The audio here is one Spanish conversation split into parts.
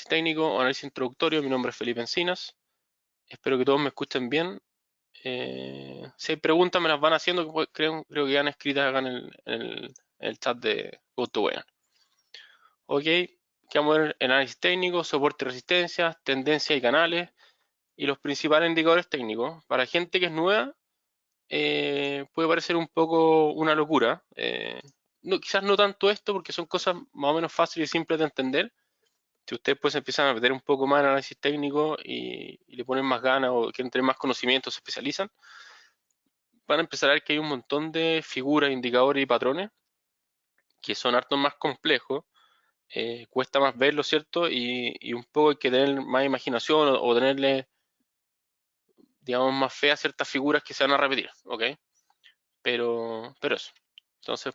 técnico o análisis introductorio. Mi nombre es Felipe Encinas. Espero que todos me escuchen bien. Si hay preguntas me las van haciendo, creo que ya han escritas acá en el chat de GoToWebinar. Ok, que vamos a ver el análisis técnico, soporte y resistencia, tendencia y canales y los principales indicadores técnicos. Para gente que es nueva, puede parecer un poco una locura. Quizás no tanto esto porque son cosas más o menos fáciles y simples de entender. Si ustedes pues empiezan a meter un poco más en análisis técnico y le ponen más ganas o quieren tener más conocimientos, se especializan, van a empezar a ver que hay un montón de figuras, indicadores y patrones que son harto más complejos. Cuesta más verlo, ¿cierto? Y un poco hay que tener más imaginación o tenerle, digamos, más fe a ciertas figuras que se van a repetir, ¿ok? Pero eso. Entonces,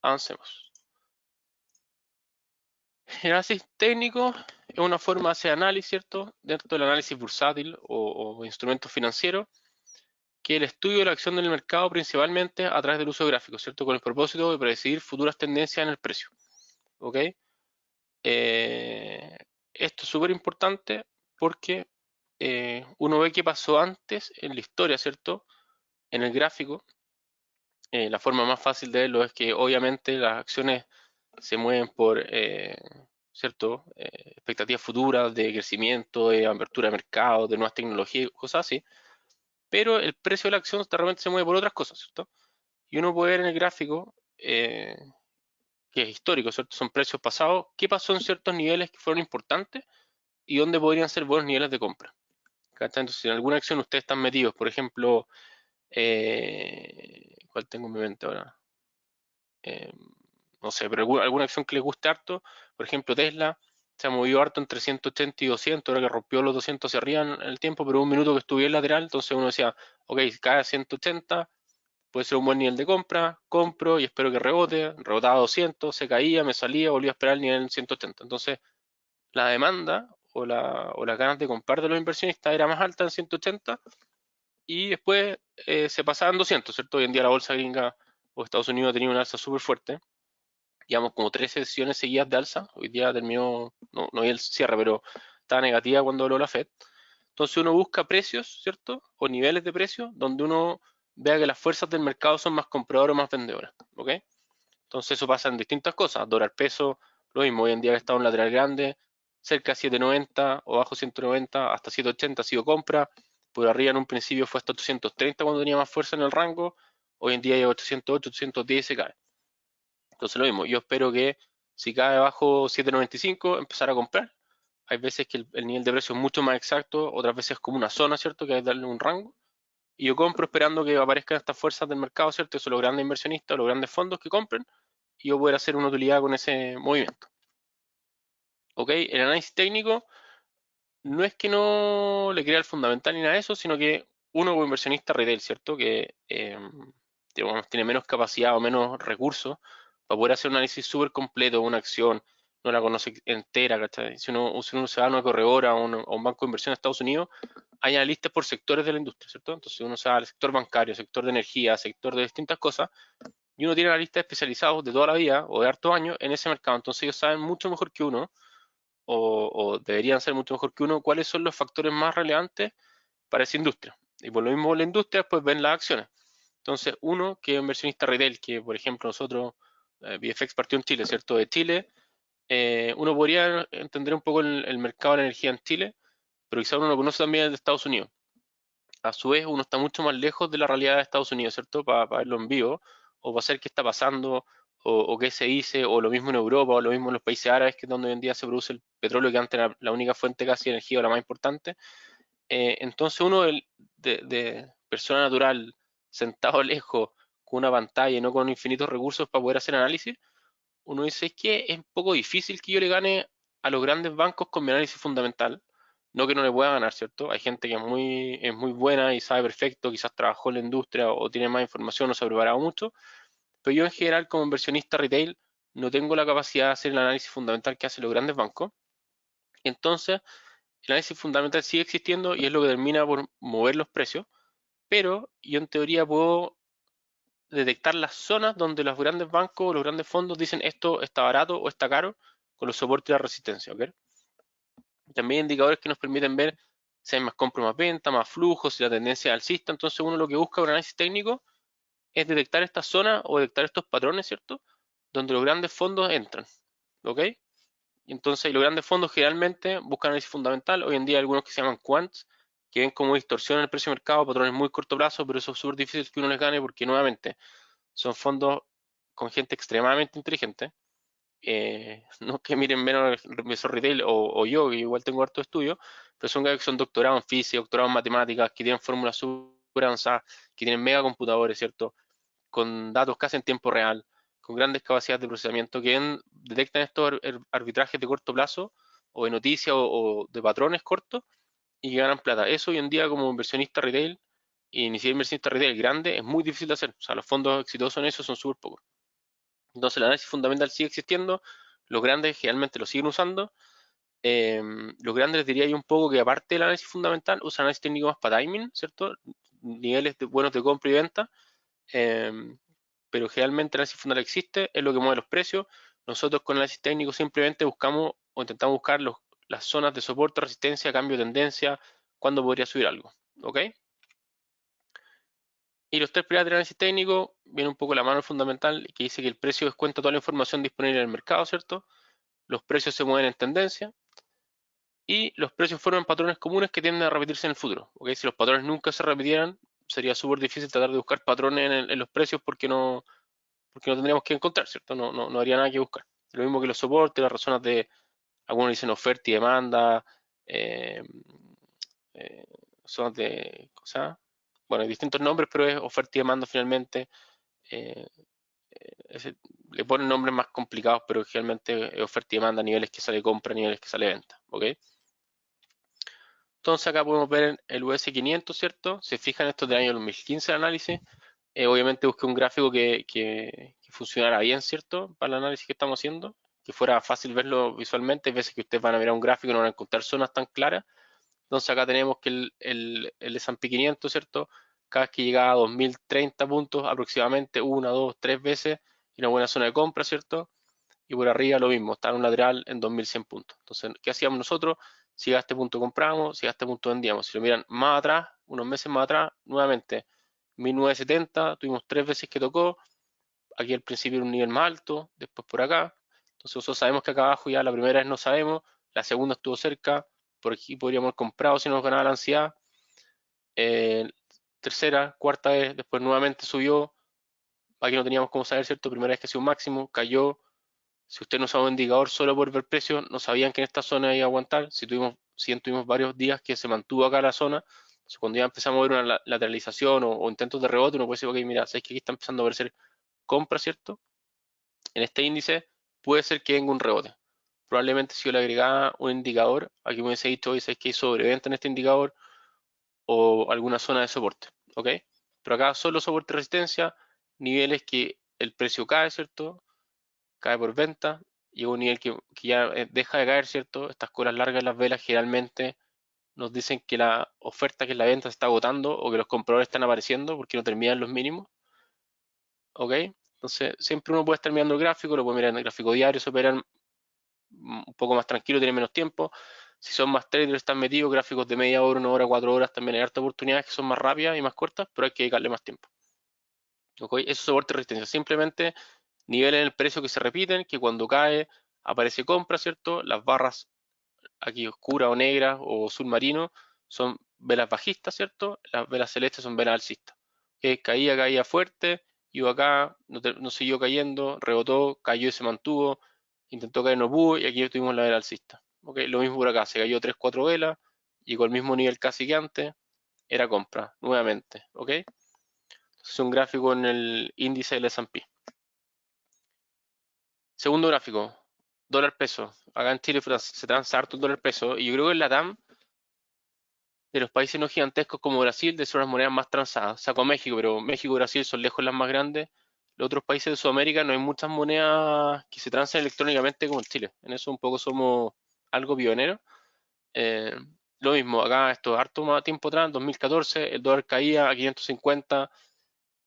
avancemos. El análisis técnico es una forma de hacer análisis, ¿cierto? Dentro del análisis bursátil o instrumentos financieros, que es el estudio de la acción del mercado principalmente a través del uso de gráficos, ¿cierto? Con el propósito de predecir futuras tendencias en el precio, ¿ok? Esto es súper importante porque uno ve qué pasó antes en la historia, ¿cierto? En el gráfico, la forma más fácil de verlo es que obviamente las acciones se mueven por, ¿cierto? Expectativas futuras de crecimiento, de apertura de mercado, de nuevas tecnologías, cosas así. Pero el precio de la acción de repente se mueve por otras cosas, ¿cierto? Y uno puede ver en el gráfico, que es histórico, ¿cierto? Son precios pasados, qué pasó en ciertos niveles que fueron importantes y dónde podrían ser buenos niveles de compra. ¿Cachai? Entonces, si en alguna acción ustedes están metidos, por ejemplo, ¿cuál tengo en mi mente ahora? Eh, no sé, pero alguna acción que les guste harto, por ejemplo Tesla, se ha movido harto entre 180 y 200, ahora que rompió los 200 hacia arriba en el tiempo, pero un minuto que estuve en lateral, entonces uno decía, ok, cae a 180, puede ser un buen nivel de compra, compro y espero que rebote, rebotaba a 200, se caía, me salía, volvía a esperar el nivel en 180. Entonces, la demanda o las ganas de comprar de los inversionistas era más alta en 180 y después se pasaba en 200, ¿cierto? Hoy en día la bolsa gringa o Estados Unidos ha tenido una alza súper fuerte, llevamos como 3 sesiones seguidas de alza. Hoy día terminó, no vi el cierre, pero estaba negativa cuando habló la Fed. Entonces uno busca precios, ¿cierto? O niveles de precios donde uno vea que las fuerzas del mercado son más compradoras o más vendedoras, ¿ok? Entonces eso pasa en distintas cosas. Dólar peso, lo mismo. Hoy en día está un lateral grande, cerca de 7.90 o bajo 190 hasta 7.80 ha sido compra. Por arriba en un principio fue hasta 830 cuando tenía más fuerza en el rango. Hoy en día hay 808, 810 y se cae. Entonces lo mismo, yo espero que si cae bajo 7.95 empezar a comprar. Hay veces que el nivel de precio es mucho más exacto, otras veces es como una zona, ¿cierto? Que hay que darle un rango. Y yo compro esperando que aparezcan estas fuerzas del mercado, ¿cierto? Eso los grandes inversionistas, los grandes fondos que compren y yo poder hacer una utilidad con ese movimiento. ¿Ok? El análisis técnico no es que no le crea el fundamental ni nada de eso, sino que uno como inversionista retail, ¿cierto? Que digamos, tiene menos capacidad o menos recursos para poder hacer un análisis súper completo de una acción, no la conoce entera, ¿cachai? Si uno se va a una corredora o a un banco de inversión en Estados Unidos, hay analistas por sectores de la industria, ¿cierto? Entonces uno se va al sector bancario, sector de energía, sector de distintas cosas, y uno tiene analistas especializados de toda la vida o de hartos años en ese mercado. Entonces ellos saben mucho mejor que uno, o deberían ser mucho mejor que uno, cuáles son los factores más relevantes para esa industria. Y por lo mismo la industria pues ven las acciones. Entonces uno que es inversionista retail, que por ejemplo nosotros, VFX partió en Chile, ¿cierto? De Chile, uno podría entender un poco el mercado de la energía en Chile, pero quizá uno lo conoce también el de Estados Unidos. A su vez, uno está mucho más lejos de la realidad de Estados Unidos, ¿cierto? Para verlo en vivo, o para saber qué está pasando, o qué se dice, o lo mismo en Europa, o lo mismo en los países árabes, que es donde hoy en día se produce el petróleo, que antes era la única fuente casi de energía o la más importante. Entonces uno de persona natural, sentado lejos, con una pantalla y no con infinitos recursos para poder hacer análisis, uno dice, es que es un poco difícil que yo le gane a los grandes bancos con mi análisis fundamental. No que no le pueda ganar, ¿cierto? Hay gente que es muy buena y sabe perfecto, quizás trabajó en la industria o tiene más información o se ha preparado mucho, pero yo en general como inversionista retail no tengo la capacidad de hacer el análisis fundamental que hacen los grandes bancos. Entonces, el análisis fundamental sigue existiendo y es lo que termina por mover los precios, pero yo en teoría puedo detectar las zonas donde los grandes bancos o los grandes fondos dicen esto está barato o está caro con los soportes y la resistencia, ¿ok? También hay indicadores que nos permiten ver si hay más compra o más venta, más flujo, si la tendencia es alcista. Entonces uno lo que busca en un análisis técnico es detectar estas zonas o detectar estos patrones, ¿cierto? Donde los grandes fondos entran, ¿ok? Entonces los grandes fondos generalmente buscan análisis fundamental. Hoy en día hay algunos que se llaman quants, que ven como distorsión en el precio de mercado, patrones muy corto plazo, pero eso es súper difícil que uno les gane porque nuevamente son fondos con gente extremadamente inteligente. No es que miren menos el inversor retail o yo, que igual tengo harto estudio, pero son que son doctorados en física, doctorados en matemáticas, que tienen fórmulas súper avanzadas, que tienen mega computadores, ¿cierto? Con datos casi en tiempo real, con grandes capacidades de procesamiento, que detectan estos arbitrajes de corto plazo o de noticias o de patrones cortos y que ganan plata. Eso hoy en día como inversionista retail y ni siquiera inversionista retail grande es muy difícil de hacer. O sea, los fondos exitosos en eso son súper pocos. Entonces el análisis fundamental sigue existiendo, los grandes generalmente lo siguen usando. Los grandes les diría yo un poco que aparte del análisis fundamental usan análisis técnico más para timing, ¿cierto? Niveles buenos de compra y venta. Eh, pero generalmente el análisis fundamental existe, es lo que mueve los precios. Nosotros con el análisis técnico simplemente buscamos o intentamos buscar las zonas de soporte, resistencia, cambio de tendencia, cuándo podría subir algo. ¿Ok? Y los tres pilares del análisis técnico viene un poco la mano fundamental que dice que el precio descuenta toda la información disponible en el mercado, ¿cierto? Los precios se mueven en tendencia y los precios forman patrones comunes que tienden a repetirse en el futuro. ¿Ok? Si los patrones nunca se repitieran, sería súper difícil tratar de buscar patrones en los precios porque no tendríamos que encontrar, ¿cierto? No habría nada que buscar. Lo mismo que los soportes, las razones de, algunos dicen oferta y demanda, eh, eh, zonas de, cosa, bueno, hay distintos nombres, pero es oferta y demanda finalmente. eh, Le ponen nombres más complicados, pero generalmente es oferta y demanda, niveles que sale compra, niveles que sale venta, ¿ok? Entonces acá podemos ver el US500, ¿cierto? Se fijan estos del año 2015 el análisis. Obviamente busqué un gráfico que funcionara bien, ¿cierto? Para el análisis que estamos haciendo, que fuera fácil verlo visualmente. Hay veces que ustedes van a mirar un gráfico y no van a encontrar zonas tan claras. Entonces acá tenemos que el S&P 500, ¿cierto? Cada vez que llegaba a 2030 puntos, aproximadamente una, dos, tres veces, y una buena zona de compra, ¿cierto? Y por arriba lo mismo, está en un lateral en 2100 puntos. Entonces, ¿qué hacíamos nosotros? Si a este punto compramos, si a este punto vendíamos. Si lo miran más atrás, unos meses más atrás, nuevamente 1970, tuvimos tres veces que tocó, aquí al principio era un nivel más alto, después por acá. Entonces nosotros sabemos que acá abajo ya la primera vez no sabemos, la segunda estuvo cerca, por aquí podríamos haber comprado si nos ganaba la ansiedad. Eh, Tercera, cuarta vez, después nuevamente subió, aquí no teníamos cómo saber, ¿cierto? Primera vez que hacía un máximo, cayó. Si usted no usaba un indicador solo por ver precio, no sabían que en esta zona iba a aguantar. Si tuvimos varios días que se mantuvo acá la zona, entonces cuando ya empezamos a ver una lateralización o intentos de rebote, uno puede decir, ok, mira, sabes que aquí está empezando a aparecer compra, ¿cierto? En este índice puede ser que venga un rebote. Probablemente si yo le agregaba un indicador, aquí me hubiese dicho, oye, sabes que hay sobreventa en este indicador o alguna zona de soporte, ¿ok? Pero acá solo soporte y resistencia, niveles que el precio cae, ¿cierto? Cae por venta, llega a un nivel que ya deja de caer, ¿cierto? Estas colas largas en las velas generalmente nos dicen que la oferta, que es la venta, se está agotando o que los compradores están apareciendo porque no terminan los mínimos, ¿ok? Entonces, siempre uno puede estar mirando el gráfico, lo puede mirar en el gráfico diario, se operan un poco más tranquilo, tienen menos tiempo. Si son más traders, están metidos, gráficos de media hora, una hora, 4 horas, también hay hartas oportunidades que son más rápidas y más cortas, pero hay que dedicarle más tiempo. ¿Ok? Eso es soporte y resistencia. Simplemente niveles en el precio que se repiten, que cuando cae aparece compra, ¿cierto? Las barras aquí oscuras o negras o submarino son velas bajistas, ¿cierto? Las velas celestes son velas alcistas. Caía fuerte, iba acá, no siguió cayendo, rebotó, cayó y se mantuvo, intentó caer, no pudo y aquí tuvimos la vela alcista. ¿Ok? Lo mismo por acá, se cayó 3-4 velas, llegó al mismo nivel casi que antes, era compra, nuevamente. ¿Ok? Es un gráfico en el índice del S&P. Segundo gráfico, dólar peso. Acá en Chile se transa harto el dólar peso y yo creo que en la TAM de los países no gigantescos como Brasil, de son las monedas más transadas. Saco a México, pero México y Brasil son lejos las más grandes. Los otros países de Sudamérica no hay muchas monedas que se transan electrónicamente como en Chile. En eso un poco somos algo pioneros. Eh, lo mismo, acá esto harto más tiempo atrás, en 2014, el dólar caía a 550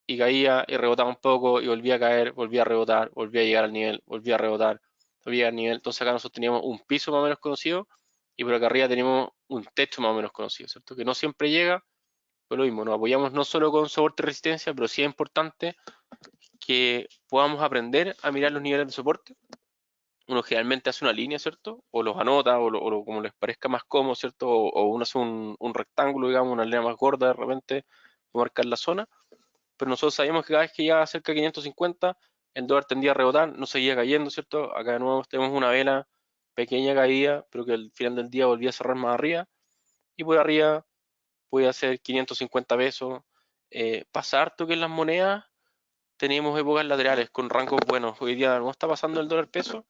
y caía y rebotaba un poco y volvía a caer, volvía a rebotar, volvía a llegar al nivel, volvía a rebotar, volvía al nivel. Entonces acá nosotros teníamos un piso más o menos conocido y por acá arriba tenemos un techo más o menos conocido, ¿cierto? Que no siempre llega, pero lo mismo, nos apoyamos no solo con soporte y resistencia, pero sí es importante que podamos aprender a mirar los niveles de soporte. Uno generalmente hace una línea, ¿cierto? O los anota, o como les parezca más cómodo, ¿cierto? O uno hace un rectángulo, digamos, una línea más gorda de repente, para marcar la zona. Pero nosotros sabemos que cada vez que llega cerca de 550, el dólar tendía a rebotar, no seguía cayendo, ¿cierto? Acá de nuevo tenemos una vela pequeña caída, pero que al final del día volvía a cerrar más arriba. Y por arriba puede hacer 550 pesos. Pasa harto que en las monedas tenemos épocas laterales con rangos buenos. Hoy día no está pasando el dólar peso.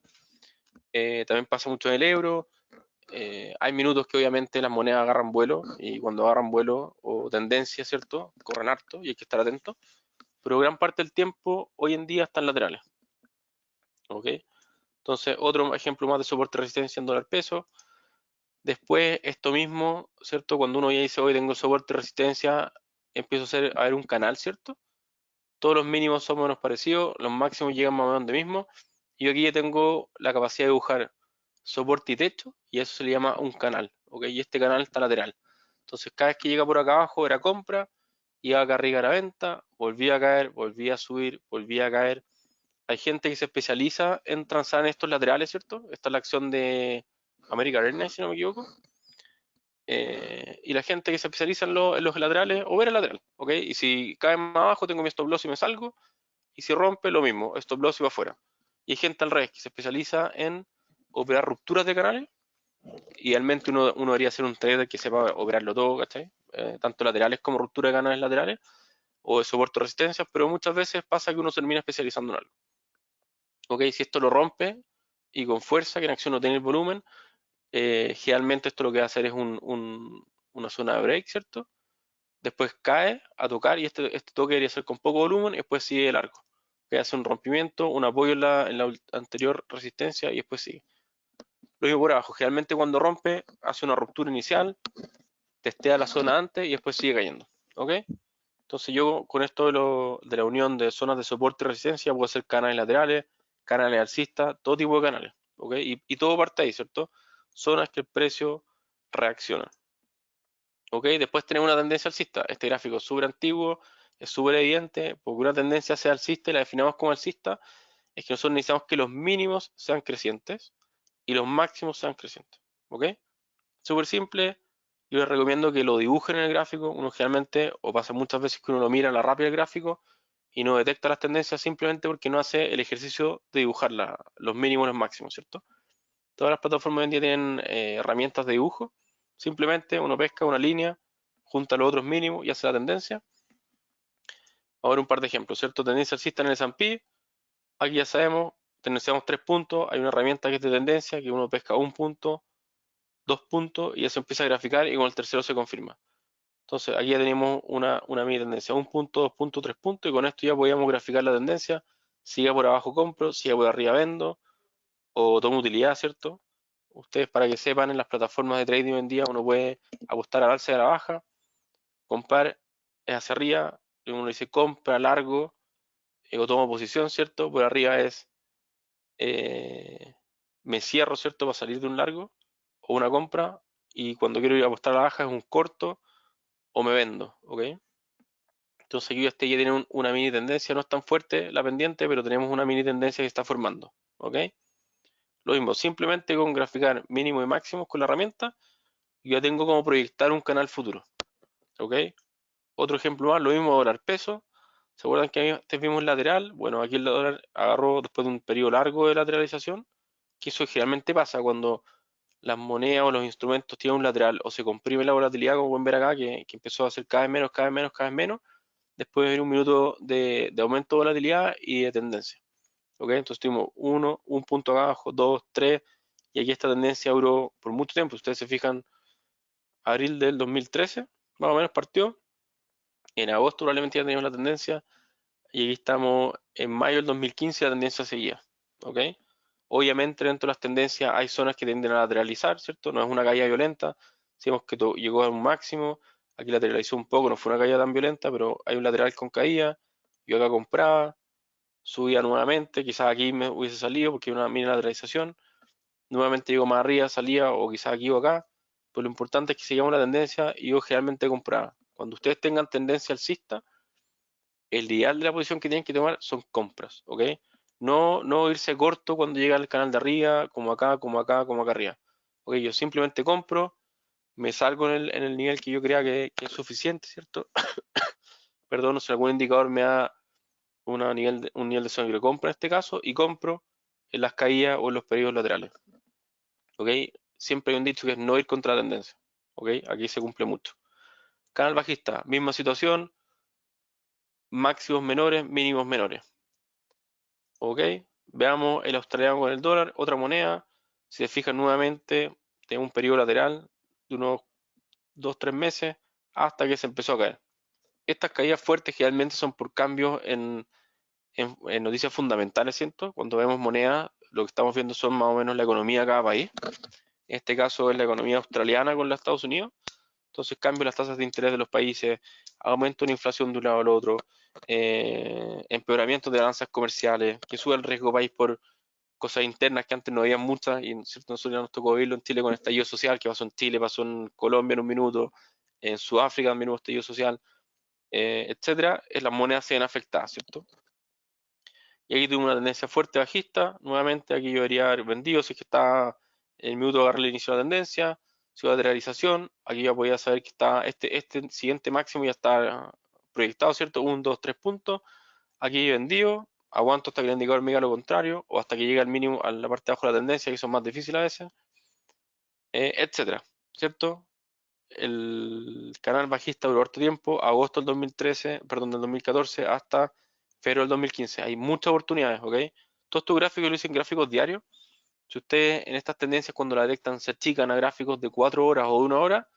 También pasa mucho en el euro. Hay minutos que obviamente las monedas agarran vuelo y cuando agarran vuelo o tendencia, ¿cierto? Corren harto y hay que estar atentos. Pero gran parte del tiempo hoy en día están laterales. ¿Ok? Entonces, otro ejemplo más de soporte y resistencia en dólar peso. Después, esto mismo, ¿cierto? Cuando uno ya dice, hoy tengo soporte y resistencia, empiezo a ver un canal, ¿cierto? Todos los mínimos son menos parecidos, los máximos llegan más o menos donde mismo. Y yo aquí ya tengo la capacidad de dibujar soporte y techo, y eso se le llama un canal, ¿ok? Y este canal está lateral. Entonces, cada vez que llega por acá abajo era compra, iba acá arriba era venta, volvía a caer, volvía a subir, volvía a caer. Hay gente que se especializa en transar en estos laterales, ¿cierto? Esta es la acción de American Airlines, si no me equivoco. Y la gente que se especializa en los laterales, o ver el lateral, ¿ok? Y si cae más abajo, tengo mi stop loss y me salgo. Y si rompe, lo mismo, stop loss y va afuera. Y hay gente al revés que se especializa en operar rupturas de canales. Idealmente uno debería ser un trader que sepa operarlo todo, ¿cachai? Tanto laterales como ruptura de canales laterales o de soporte o resistencias, pero muchas veces pasa que uno se termina especializando en algo. ¿Ok? Si esto lo rompe y con fuerza, que en acción no tiene el volumen, generalmente esto lo que va a hacer es una zona de break, ¿cierto? Después cae a tocar y este toque debería ser con poco volumen y después sigue largo. Que hace un rompimiento, un apoyo en la anterior resistencia y después sigue. Lo mismo por abajo, generalmente cuando rompe hace una ruptura inicial, testea la zona antes y después sigue cayendo. ¿Ok? Entonces yo con esto de la unión de zonas de soporte y resistencia puedo hacer canales laterales, canales alcistas, todo tipo de canales. ¿Ok? Y todo parte ahí, ¿cierto? Zonas que el precio reacciona. ¿Ok? Después tenemos una tendencia alcista. Este gráfico es súper antiguo, es súper evidente, porque una tendencia sea alcista y la definamos como alcista, es que nosotros necesitamos que los mínimos sean crecientes y los máximos sean crecientes. ¿Ok? Súper simple. Yo les recomiendo que lo dibujen en el gráfico. Uno generalmente, o pasa muchas veces que uno lo mira a la rápida el gráfico y no detecta las tendencias simplemente porque no hace el ejercicio de dibujar los mínimos y los máximos, ¿cierto? Todas las plataformas hoy en día tienen herramientas de dibujo. Simplemente uno pesca una línea, junta los otros mínimos y hace la tendencia. Ahora un par de ejemplos, ¿cierto? Tendencia alcista en el S&P. Aquí ya sabemos, tendenciamos 3 puntos. Hay una herramienta que es de tendencia, que uno pesca un punto, 2 puntos y eso empieza a graficar y con el tercero se confirma. Entonces aquí ya tenemos una mini tendencia, 1 punto, 2 puntos, 3 puntos y con esto ya podíamos graficar la tendencia. Siga por abajo compro, siga por arriba vendo o tomo utilidad, ¿cierto? Ustedes para que sepan, en las plataformas de trading hoy en día uno puede apostar al alza y a la baja, comprar es hacia arriba, y uno dice compra largo o tomo posición, ¿cierto? Por arriba es eh, me cierro, ¿cierto? Para salir de un largo o una compra y cuando quiero ir a apostar a la baja es un corto o me vendo, ¿ok? Entonces aquí este ya tiene una mini tendencia, no es tan fuerte la pendiente, pero tenemos una mini tendencia que está formando, ¿ok? Lo mismo, simplemente con graficar mínimo y máximo con la herramienta, yo ya tengo como proyectar un canal futuro, ¿ok? Otro ejemplo más, lo mismo dólar peso. ¿Se acuerdan que antes vimos lateral? Bueno, aquí el dólar agarró después de un periodo largo de lateralización, que eso generalmente pasa cuando las monedas o los instrumentos tienen un lateral o se comprime la volatilidad, como pueden ver acá, que empezó a hacer cada vez menos, cada vez menos, cada vez menos, después de venir un minuto de aumento de volatilidad y de tendencia. ¿Ok? Entonces tuvimos un punto abajo, dos, tres, y aquí esta tendencia duró por mucho tiempo. Ustedes se fijan, abril del 2013, más o menos partió. En agosto probablemente ya teníamos la tendencia, y aquí estamos en mayo del 2015, la tendencia seguía. ¿Ok? Obviamente dentro de las tendencias hay zonas que tienden a lateralizar, ¿cierto? No es una caída violenta, decimos que llegó a un máximo, aquí lateralizó un poco, no fue una caída tan violenta, pero hay un lateral con caída, yo acá compraba, subía nuevamente, quizás aquí me hubiese salido porque hay una mini lateralización, nuevamente llego más arriba, salía o quizás aquí o acá, pues lo importante es que sigamos la tendencia y yo generalmente compraba. Cuando ustedes tengan tendencia alcista, el ideal de la posición que tienen que tomar son compras, ¿ok? No irse corto cuando llega al canal de arriba, como acá, como acá, como acá arriba. ¿Ok? Yo simplemente compro, me salgo en el nivel que yo crea que es suficiente, ¿cierto? Perdón, si algún indicador me da un nivel de sangre, compro en este caso y compro en las caídas o en los periodos laterales. ¿Ok? Siempre hay un dicho que es no ir contra la tendencia. ¿Ok? Aquí se cumple mucho. Canal bajista, misma situación, máximos menores, mínimos menores. ¿Ok? Veamos el australiano con el dólar, otra moneda. Si se fijan nuevamente, tenemos un periodo lateral de unos 2-3 meses hasta que se empezó a caer. Estas caídas fuertes generalmente son por cambios en noticias fundamentales, ¿cierto? Cuando vemos monedas, lo que estamos viendo son más o menos la economía de cada país. En este caso es la economía australiana con los Estados Unidos. Entonces cambio las tasas de interés de los países, aumento de la inflación de un lado al otro, empeoramiento de balanzas comerciales, que sube el riesgo país por cosas internas que antes no había muchas, y ¿cierto? Nosotros ya nos tocó verlo en Chile con el estallido social, que pasó en Chile, pasó en Colombia en un minuto, en Sudáfrica también hubo estallido social, etcétera, las monedas se ven afectadas, ¿cierto? Y aquí tuve una tendencia fuerte bajista, nuevamente aquí yo debería haber vendido si es que está en el minuto de agarrar el inicio de la tendencia, si va lateralización, aquí ya podía saber que está este siguiente máximo ya está proyectado, ¿cierto? 1, 2, 3 puntos, aquí vendido, aguanto hasta que el indicador me diga lo contrario, o hasta que llegue al mínimo, a la parte de abajo de la tendencia, que son más difíciles a veces, etcétera, ¿cierto? El canal bajista duró harto tiempo, agosto del 2013, perdón, del 2014 hasta febrero del 2015. Hay muchas oportunidades, ¿ok? Todos estos gráficos lo hice en gráficos diarios. Si ustedes en estas tendencias cuando la detectan se achican a gráficos de 4 horas o de 1 hora,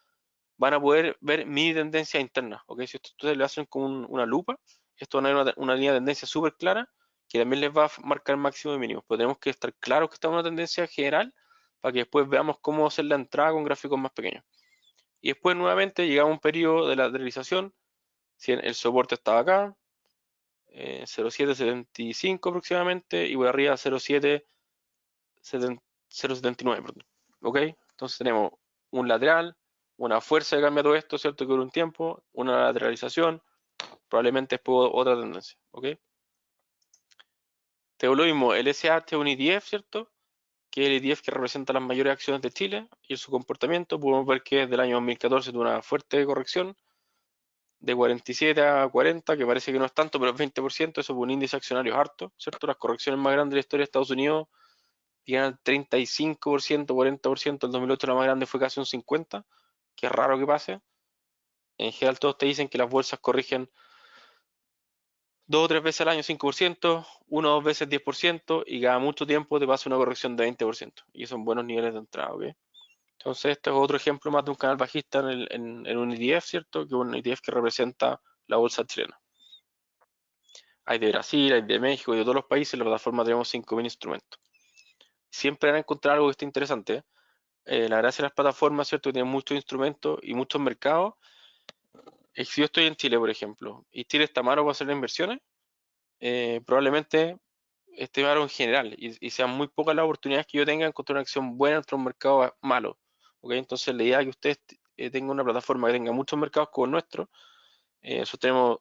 van a poder ver mi tendencia interna, ¿ok? Si ustedes le hacen con una lupa, esto va a tener una línea de tendencia súper clara que también les va a marcar máximo y mínimo. Pero tenemos que estar claros que está en una tendencia general para que después veamos cómo hacer la entrada con gráficos más pequeños. Y después nuevamente llegamos a un periodo de lateralización, si el soporte estaba acá, 0.775 aproximadamente, y por arriba 0.79, perdón. ¿Ok? Entonces tenemos un lateral, una fuerza que cambia todo esto, ¿cierto? Que dura un tiempo, una lateralización, probablemente después otra tendencia, ¿ok? Te lo mismo, el SH es un ETF, ¿cierto? Que es el ETF que representa las mayores acciones de Chile y su comportamiento. Podemos ver que desde el año 2014 tuvo una fuerte corrección de 47 a 40, que parece que no es tanto, pero es 20%, eso es un índice accionario harto, ¿cierto? Las correcciones más grandes de la historia de Estados Unidos llegan al 35%, 40%, el 2008 la más grande fue casi un 50%, que es raro que pase. En general todos te dicen que las bolsas corrigen 2 o 3 veces al año 5%, 1 o 2 veces 10%, y cada mucho tiempo te pasa una corrección de 20%, y son buenos niveles de entrada, ¿ok? Entonces este es otro ejemplo más de un canal bajista en un ETF, ¿cierto? Que es un ETF que representa la bolsa chilena. Hay de Brasil, hay de México y de todos los países. En la plataforma tenemos 5.000 instrumentos. Siempre van a encontrar algo que esté interesante. La gracia de las plataformas, ¿cierto? Que tienen muchos instrumentos y muchos mercados. Es que si yo estoy en Chile, por ejemplo, y Chile está malo para hacer inversiones, probablemente esté malo en general y sean muy pocas las oportunidades que yo tenga de encontrar una acción buena entre un mercado malo. ¿Ok? Entonces la idea es que ustedes tengan una plataforma que tenga muchos mercados como el nuestro. Nosotros tenemos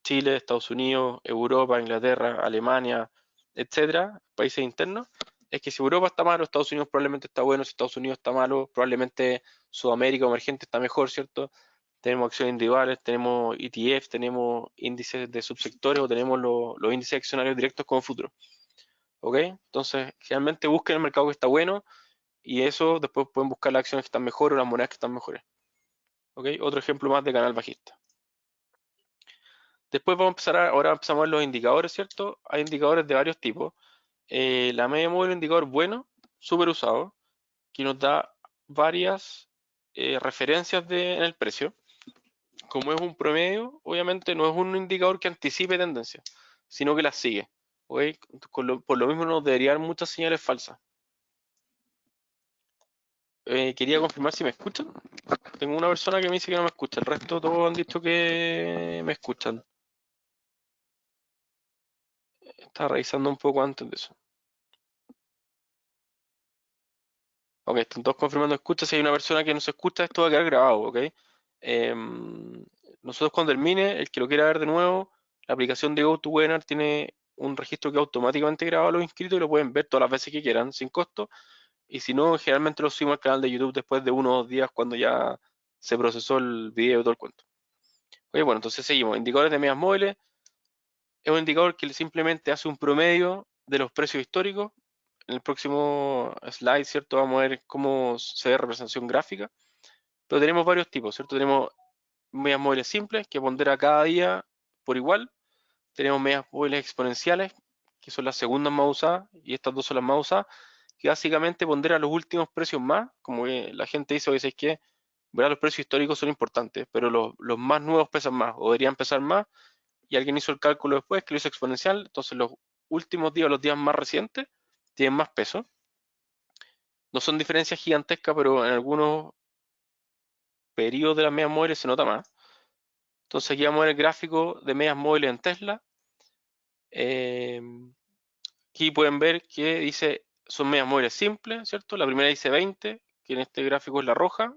Chile, Estados Unidos, Europa, Inglaterra, Alemania, etcétera, países internos. Es que si Europa está malo, Estados Unidos probablemente está bueno, si Estados Unidos está malo, probablemente Sudamérica emergente está mejor, ¿cierto? Tenemos acciones individuales, tenemos ETF, tenemos índices de subsectores o tenemos los índices accionarios directos como futuro. ¿Ok? Entonces, generalmente busquen el mercado que está bueno y eso después pueden buscar las acciones que están mejores o las monedas que están mejores. ¿Ok? Otro ejemplo más de canal bajista. Después vamos a empezar ahora empezamos a ver los indicadores, ¿cierto? Hay indicadores de varios tipos. La media móvil es un indicador bueno, súper usado, que nos da varias referencias en el precio. Como es un promedio, obviamente no es un indicador que anticipe tendencia, sino que las sigue. ¿Ok? Por lo mismo nos debería dar muchas señales falsas. Quería confirmar si me escuchan. Tengo una persona que me dice que no me escucha, el resto todos han dicho que me escuchan. Estaba revisando un poco antes de eso. Ok, están todos confirmando escucha. Si hay una persona que no se escucha, esto va a quedar grabado, ¿ok? Em, Nosotros cuando termine, el que lo quiera ver de nuevo, la aplicación de GoToWebinar tiene un registro que automáticamente graba a los inscritos y lo pueden ver todas las veces que quieran, sin costo. Y si no, generalmente lo subimos al canal de YouTube después de 1 o 2 días cuando ya se procesó el video y todo el cuento. Oye, bueno, entonces seguimos. Indicadores de medias móviles. Es un indicador que simplemente hace un promedio de los precios históricos. En el próximo slide, ¿cierto? Vamos a ver cómo se ve representación gráfica. Pero tenemos varios tipos, ¿cierto? Tenemos medias móviles simples, que pondera cada día por igual. Tenemos medias móviles exponenciales, que son las segundas más usadas, y estas dos son las más usadas, que básicamente pondera los últimos precios más, como que la gente dice, oye, es que ¿verdad? Los precios históricos son importantes, pero los más nuevos pesan más, o deberían pesar más, y alguien hizo el cálculo después que lo hizo exponencial, entonces los últimos días, los días más recientes, tienen más peso. No son diferencias gigantescas, pero en algunos periodos de las medias móviles se nota más. Entonces aquí vamos a ver el gráfico de medias móviles en Tesla. Eh, Aquí pueden ver que dice, son medias móviles simples, ¿cierto? La primera dice 20, que en este gráfico es la roja.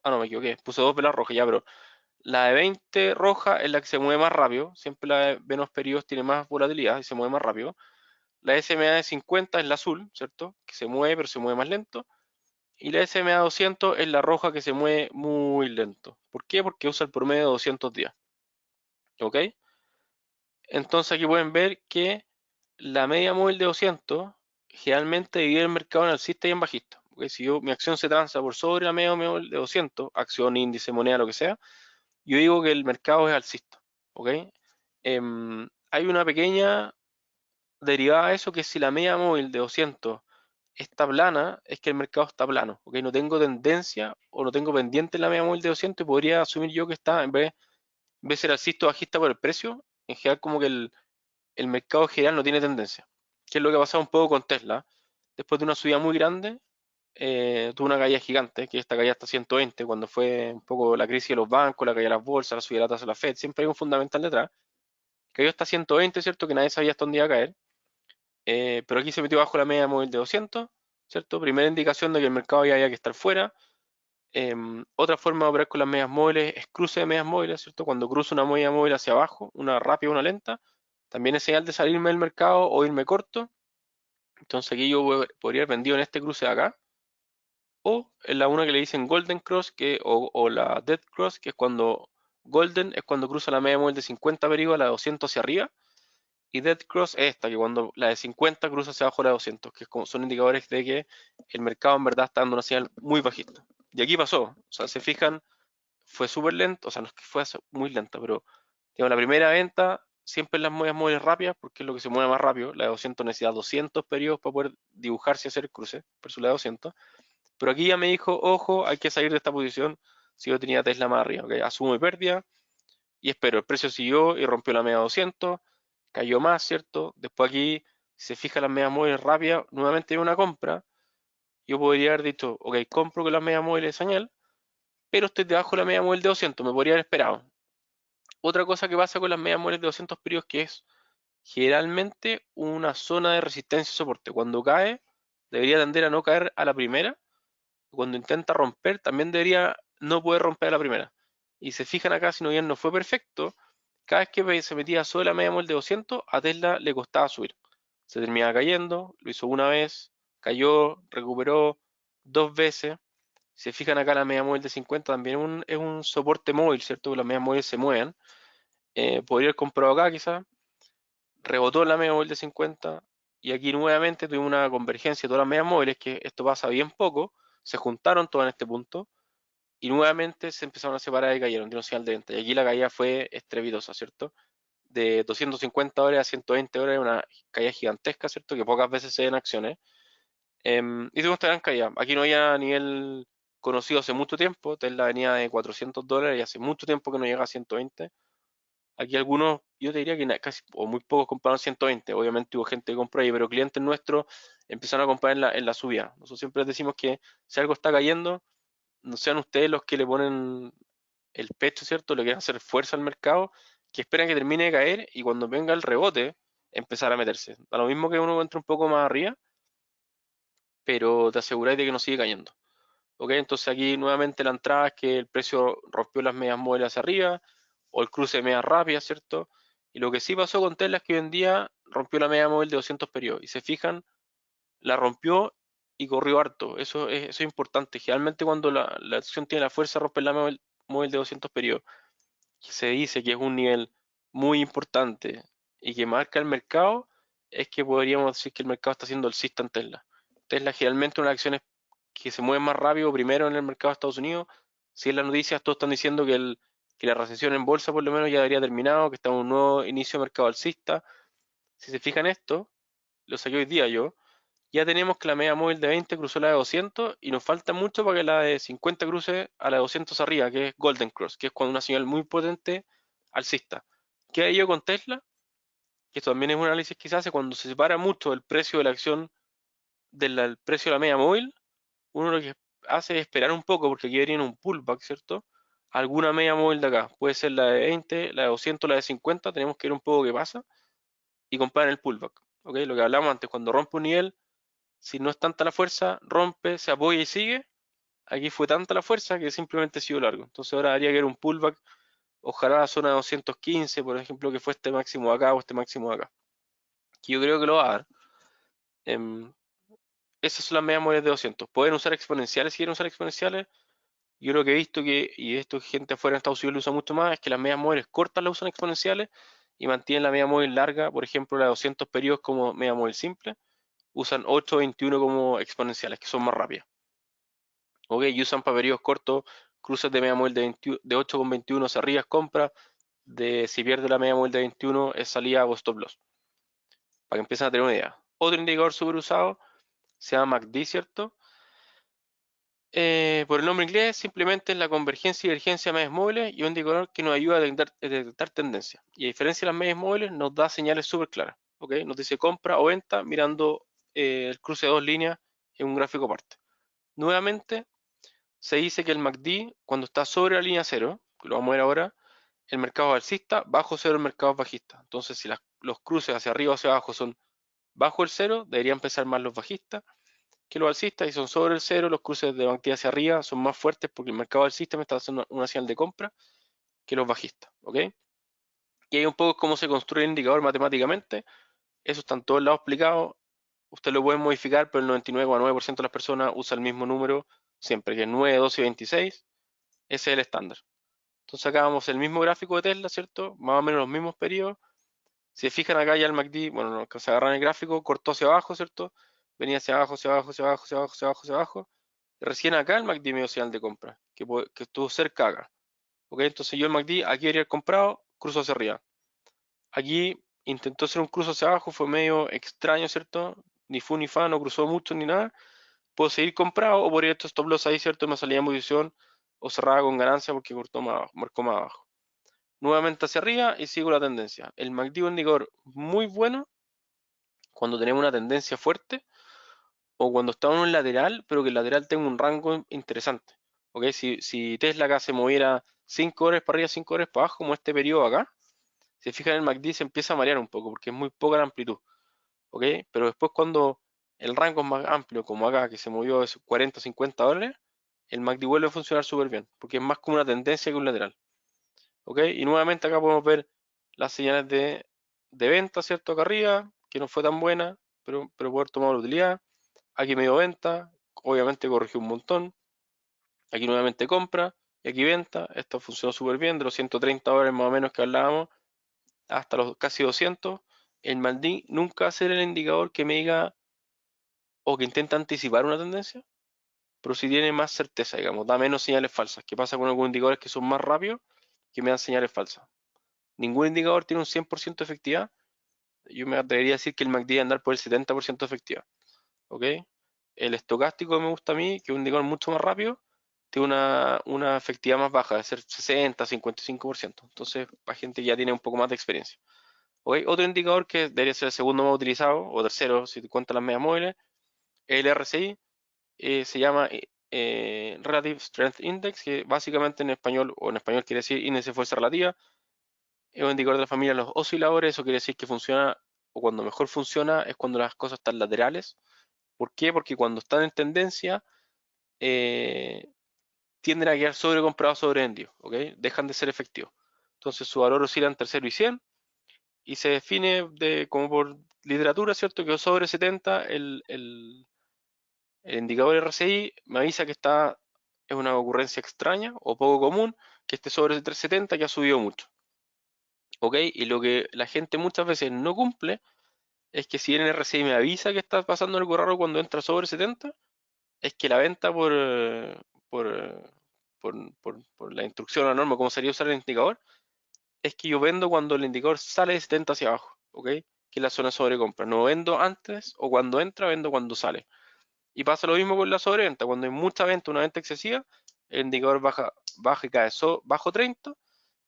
Ah, no, me equivoqué, puse dos velas rojas ya, pero la de 20 roja es la que se mueve más rápido. Siempre la de menos periodos tiene más volatilidad y se mueve más rápido. La SMA de 50 es la azul, ¿cierto? Que se mueve, pero se mueve más lento. Y la SMA 200 es la roja que se mueve muy lento. ¿Por qué? Porque usa el promedio de 200 días. ¿Ok? Entonces aquí pueden ver que la media móvil de 200 generalmente divide el mercado en alcista y en bajista. ¿Ok? Si mi acción se transa por sobre la media móvil de 200, acción, índice, moneda, lo que sea, yo digo que el mercado es alcista. ¿Ok? Hay una pequeña derivada de eso, que si la media móvil de 200 está plana, es que el mercado está plano. ¿Ok? No tengo tendencia o no tengo pendiente en la media móvil de 200 y podría asumir yo que está, en vez de ser alcista o bajista por el precio, en general como que el mercado general no tiene tendencia. Que es lo que ha pasado un poco con Tesla. Después de una subida muy grande, tuvo una caída gigante, que esta caída hasta 120, cuando fue un poco la crisis de los bancos, la caída de las bolsas, la subida de la tasa de la Fed, siempre hay un fundamental detrás. Cayó hasta 120, ¿cierto? Que nadie sabía hasta dónde iba a caer. Pero aquí se metió bajo la media móvil de 200, ¿cierto? Primera indicación de que el mercado ya había que estar fuera. Otra forma de operar con las medias móviles es cruce de medias móviles, ¿cierto? Cuando cruzo una media móvil hacia abajo, una rápida o una lenta, también es señal de salirme del mercado o irme corto. Entonces aquí yo podría haber vendido en este cruce de acá, o en la una que le dicen Golden Cross, o la Dead Cross, que es cuando Golden es cuando cruza la media móvil de 50 para arriba, la de 200 hacia arriba, y Dead Cross es esta, que cuando la de 50 cruza hacia abajo la de 200, que es como, son indicadores de que el mercado en verdad está dando una señal muy bajista. Y aquí pasó, o sea, se fijan, fue súper lento, o sea, no es que fue muy lenta, pero digamos, la primera venta siempre en las medias móviles rápidas, porque es lo que se mueve más rápido. La de 200 necesita 200 periodos para poder dibujarse y hacer el cruce, por la de 200. Pero aquí ya me dijo, ojo, hay que salir de esta posición si yo tenía Tesla más arriba. ¿Okay? Asumo mi pérdida y espero. El precio siguió y rompió la media 200, cayó más, ¿cierto? Después aquí, si se fija las medias móviles rápidas, nuevamente hay una compra. Yo podría haber dicho, ok, compro con las medias móviles de señal, pero estoy debajo de la media móvil de 200, me podría haber esperado. Otra cosa que pasa con las medias móviles de 200 periodos, que es generalmente una zona de resistencia y soporte. Cuando cae, debería tender a no caer a la primera. Cuando intenta romper, también debería no poder romper a la primera. Y se fijan acá, si no bien no fue perfecto, cada vez que se metía sobre la media móvil de 200, a Tesla le costaba subir. Se terminaba cayendo, lo hizo una vez, cayó, recuperó 2 veces. Se fijan acá, la media móvil de 50 también es un soporte móvil, ¿cierto? Las medias móviles se mueven. Podría haber comprado acá quizás, rebotó en la media móvil de 50 y aquí nuevamente tuvimos una convergencia de todas las medias móviles, que esto pasa bien poco, se juntaron todas en este punto y nuevamente se empezaron a separar y cayeron, dieron señal de venta. Y aquí la caída fue estrepitosa, ¿cierto? De 250 horas a 120 horas, una caída gigantesca, ¿cierto? Que pocas veces se ven acciones. Y tuvimos esta gran caída. Aquí no había nivel conocido hace mucho tiempo, Tesla venía de $400 y hace mucho tiempo que no llega a 120. Aquí algunos, yo te diría que casi o muy pocos compraron 120. Obviamente hubo gente que compró ahí, pero clientes nuestros empezaron a comprar en la subida. Nosotros siempre les decimos que si algo está cayendo, no sean ustedes los que le ponen el pecho, ¿cierto? Le quieren hacer fuerza al mercado, que esperan que termine de caer y cuando venga el rebote, empezar a meterse. A lo mismo que uno entra un poco más arriba, pero te aseguráis de que no sigue cayendo. ¿Ok? Entonces aquí nuevamente la entrada es que el precio rompió las medias móviles hacia arriba, o el cruce de medias rápidas, ¿cierto? Y lo que sí pasó con Tesla es que hoy en día rompió la media móvil de 200 periodos. Y se fijan, la rompió y corrió harto. Eso es importante. Generalmente cuando la acción tiene la fuerza de romper la móvil de 200 periodos, que se dice que es un nivel muy importante y que marca el mercado, es que podríamos decir que el mercado está haciendo alcista en Tesla. Tesla generalmente una de las acciones que se mueven más rápido primero en el mercado de Estados Unidos. Si en las noticias todos están diciendo que la recesión en bolsa por lo menos ya habría terminado, que está en un nuevo inicio de mercado alcista. Si se fijan esto, lo saqué hoy día yo, ya tenemos que la media móvil de 20 cruzó la de 200 y nos falta mucho para que la de 50 cruce a la de 200 arriba, que es Golden Cross, que es cuando una señal muy potente alcista. ¿Qué hay yo con Tesla? Que esto también es un análisis que se hace cuando se separa mucho el precio de la acción del precio de la media móvil. Uno lo que hace es esperar un poco, porque aquí viene un pullback, ¿cierto? Alguna media móvil de acá, puede ser la de 20, la de 200, la de 50, tenemos que ver un poco qué pasa y comparar el pullback. ¿Ok? Lo que hablamos antes, cuando rompe un nivel, si no es tanta la fuerza, rompe, se apoya y sigue. Aquí fue tanta la fuerza que simplemente ha sido largo. Entonces ahora habría que ver un pullback, ojalá la zona de 215, por ejemplo, que fue este máximo de acá o este máximo de acá. Que yo creo que lo va a dar. Em, Esas son las medias móviles de 200. ¿Pueden usar exponenciales si quieren usar exponenciales? Yo lo que he visto que, y esto gente afuera en Estados Unidos lo usa mucho más, es que las medias móviles cortas las usan exponenciales y mantienen la media móvil larga, por ejemplo, la de 200 periodos como media móvil simple, usan 8 o 21 como exponenciales, que son más rápidas. ¿Ok? Y usan para periodos cortos cruces de media móvil de 8,21 hacia arriba es compra, de si pierde la media móvil de 21 es salida o stop loss, para que empiecen a tener una idea. Otro indicador súper usado se llama MACD, ¿cierto? Por el nombre inglés, simplemente es la convergencia y divergencia de medias móviles y un indicador que nos ayuda a detectar tendencias. Y a diferencia de las medias móviles, nos da señales súper claras. ¿Ok? Nos dice compra o venta mirando el cruce de dos líneas en un gráfico aparte. Nuevamente, se dice que el MACD, cuando está sobre la línea cero, que lo vamos a ver ahora, el mercado es alcista, bajo cero el mercado es bajista. Entonces, si los cruces hacia arriba o hacia abajo son bajo el cero, deberían empezar más los bajistas que los alcistas, y son sobre el cero, los cruces de MACD hacia arriba son más fuertes porque el mercado alcista me está haciendo una señal de compra que los bajistas. ¿Ok? Y ahí un poco cómo se construye el indicador matemáticamente. Eso está en todos lados explicado. Usted lo puede modificar, pero el 99,9% de las personas usa el mismo número siempre, que es 9, 12 y 26. Ese es el estándar. Entonces acá vamos el mismo gráfico de Tesla, ¿cierto? Más o menos los mismos periodos. Si se fijan acá ya el MACD, bueno, no, que se agarran el gráfico, cortó hacia abajo, ¿cierto? Venía hacia abajo, hacia abajo, hacia abajo, hacia abajo, hacia abajo, hacia abajo. Y recién acá el MACD me dio señal de compra, que estuvo cerca acá. ¿Ok? Entonces yo el MACD aquí debería haber comprado, cruzo hacia arriba. Aquí intentó hacer un cruzo hacia abajo, fue medio extraño, ¿cierto? Ni fu ni fa, no cruzó mucho ni nada. Puedo seguir comprado o por ir estos stop loss ahí, ¿cierto? Me salía en posición o cerraba con ganancia porque cortó más abajo, marcó más abajo. Nuevamente hacia arriba y sigo la tendencia. El MACD es un indicador muy bueno cuando tenemos una tendencia fuerte o cuando está en un lateral, pero que el lateral tenga un rango interesante. ¿Ok? Si Tesla acá se moviera 5 horas para arriba, 5 horas para abajo, como este periodo acá, si se fijan en el MACD se empieza a marear un poco porque es muy poca la amplitud. ¿Ok? Pero después cuando el rango es más amplio, como acá, que se movió de 40 a 50 dólares, el MACD vuelve a funcionar súper bien, porque es más como una tendencia que un lateral. ¿Ok? Y nuevamente acá podemos ver las señales de venta, ¿cierto? Acá arriba, que no fue tan buena, pero poder tomar la utilidad. Aquí medio venta, obviamente corrigió un montón. Aquí nuevamente compra y aquí venta. Esto funcionó súper bien, de los 130 dólares más o menos que hablábamos hasta los casi 200. El MACD nunca va a ser el indicador que me diga o que intenta anticipar una tendencia, pero si tiene más certeza, digamos, da menos señales falsas. ¿Qué pasa con algunos indicadores que son más rápidos que me dan señales falsas? Ningún indicador tiene un 100% de efectividad. Yo me atrevería a decir que el MACD debe andar por el 70% de efectividad. ¿Ok? El estocástico me gusta a mí, que es un indicador mucho más rápido, tiene una efectividad más baja, de ser 60, 55%. Entonces, para gente que ya tiene un poco más de experiencia. ¿Ok? Otro indicador que debería ser el segundo más utilizado, o tercero, si te cuentan las medias móviles, el RSI, se llama Relative Strength Index, que básicamente en español, o en español quiere decir índice de fuerza relativa, es un indicador de la familia de los osciladores. Eso quiere decir que funciona, o cuando mejor funciona, es cuando las cosas están laterales, ¿Por qué? Porque cuando están en tendencia, tienden a quedar sobrecomprados, sobrevendidos, ¿ok? Dejan de ser efectivos. Entonces su valor oscila entre 0 y 100 y se define como por literatura, ¿cierto? Que sobre 70 el indicador RSI me avisa que es una ocurrencia extraña o poco común que esté sobre 370 que ha subido mucho. ¿Ok? Y lo que la gente muchas veces no cumple es que si el RSI me avisa que está pasando algo raro cuando entra sobre 70, es que la venta por, eh, por la instrucción o la norma, como sería usar el indicador, es que yo vendo cuando el indicador sale de 70 hacia abajo, ¿ok? Que es la zona de sobrecompra. No vendo antes o cuando entra, vendo cuando sale. Y pasa lo mismo con la sobreventa. Cuando hay mucha venta, una venta excesiva, el indicador baja y cae bajo 30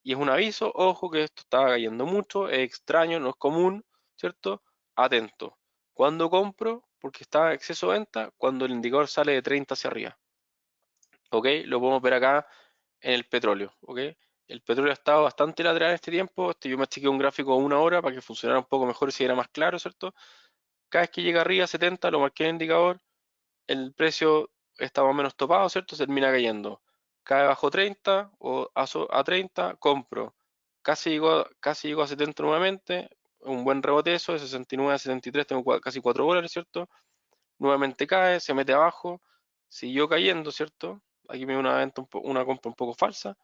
y es un aviso, ojo que esto está cayendo mucho, es extraño, no es común, ¿cierto? Atento. ¿Cuándo compro? Porque está en exceso de venta, cuando el indicador sale de 30 hacia arriba. ¿Ok? Lo podemos ver acá en el petróleo. ¿Ok? El petróleo ha estado bastante lateral en este tiempo. Yo me achiqué un gráfico de 1 hora para que funcionara un poco mejor y se viera más claro, ¿cierto? Cada vez que llega arriba a 70, lo marqué en el indicador, el precio está más o menos topado, ¿cierto? Se termina cayendo. Cae bajo 30 o a 30, compro. Casi llegó a 70 nuevamente, un buen rebote eso, de 69 a 73, tengo casi $4, ¿cierto? Nuevamente cae, se mete abajo, siguió cayendo, ¿cierto? Aquí me dio una compra un poco falsa,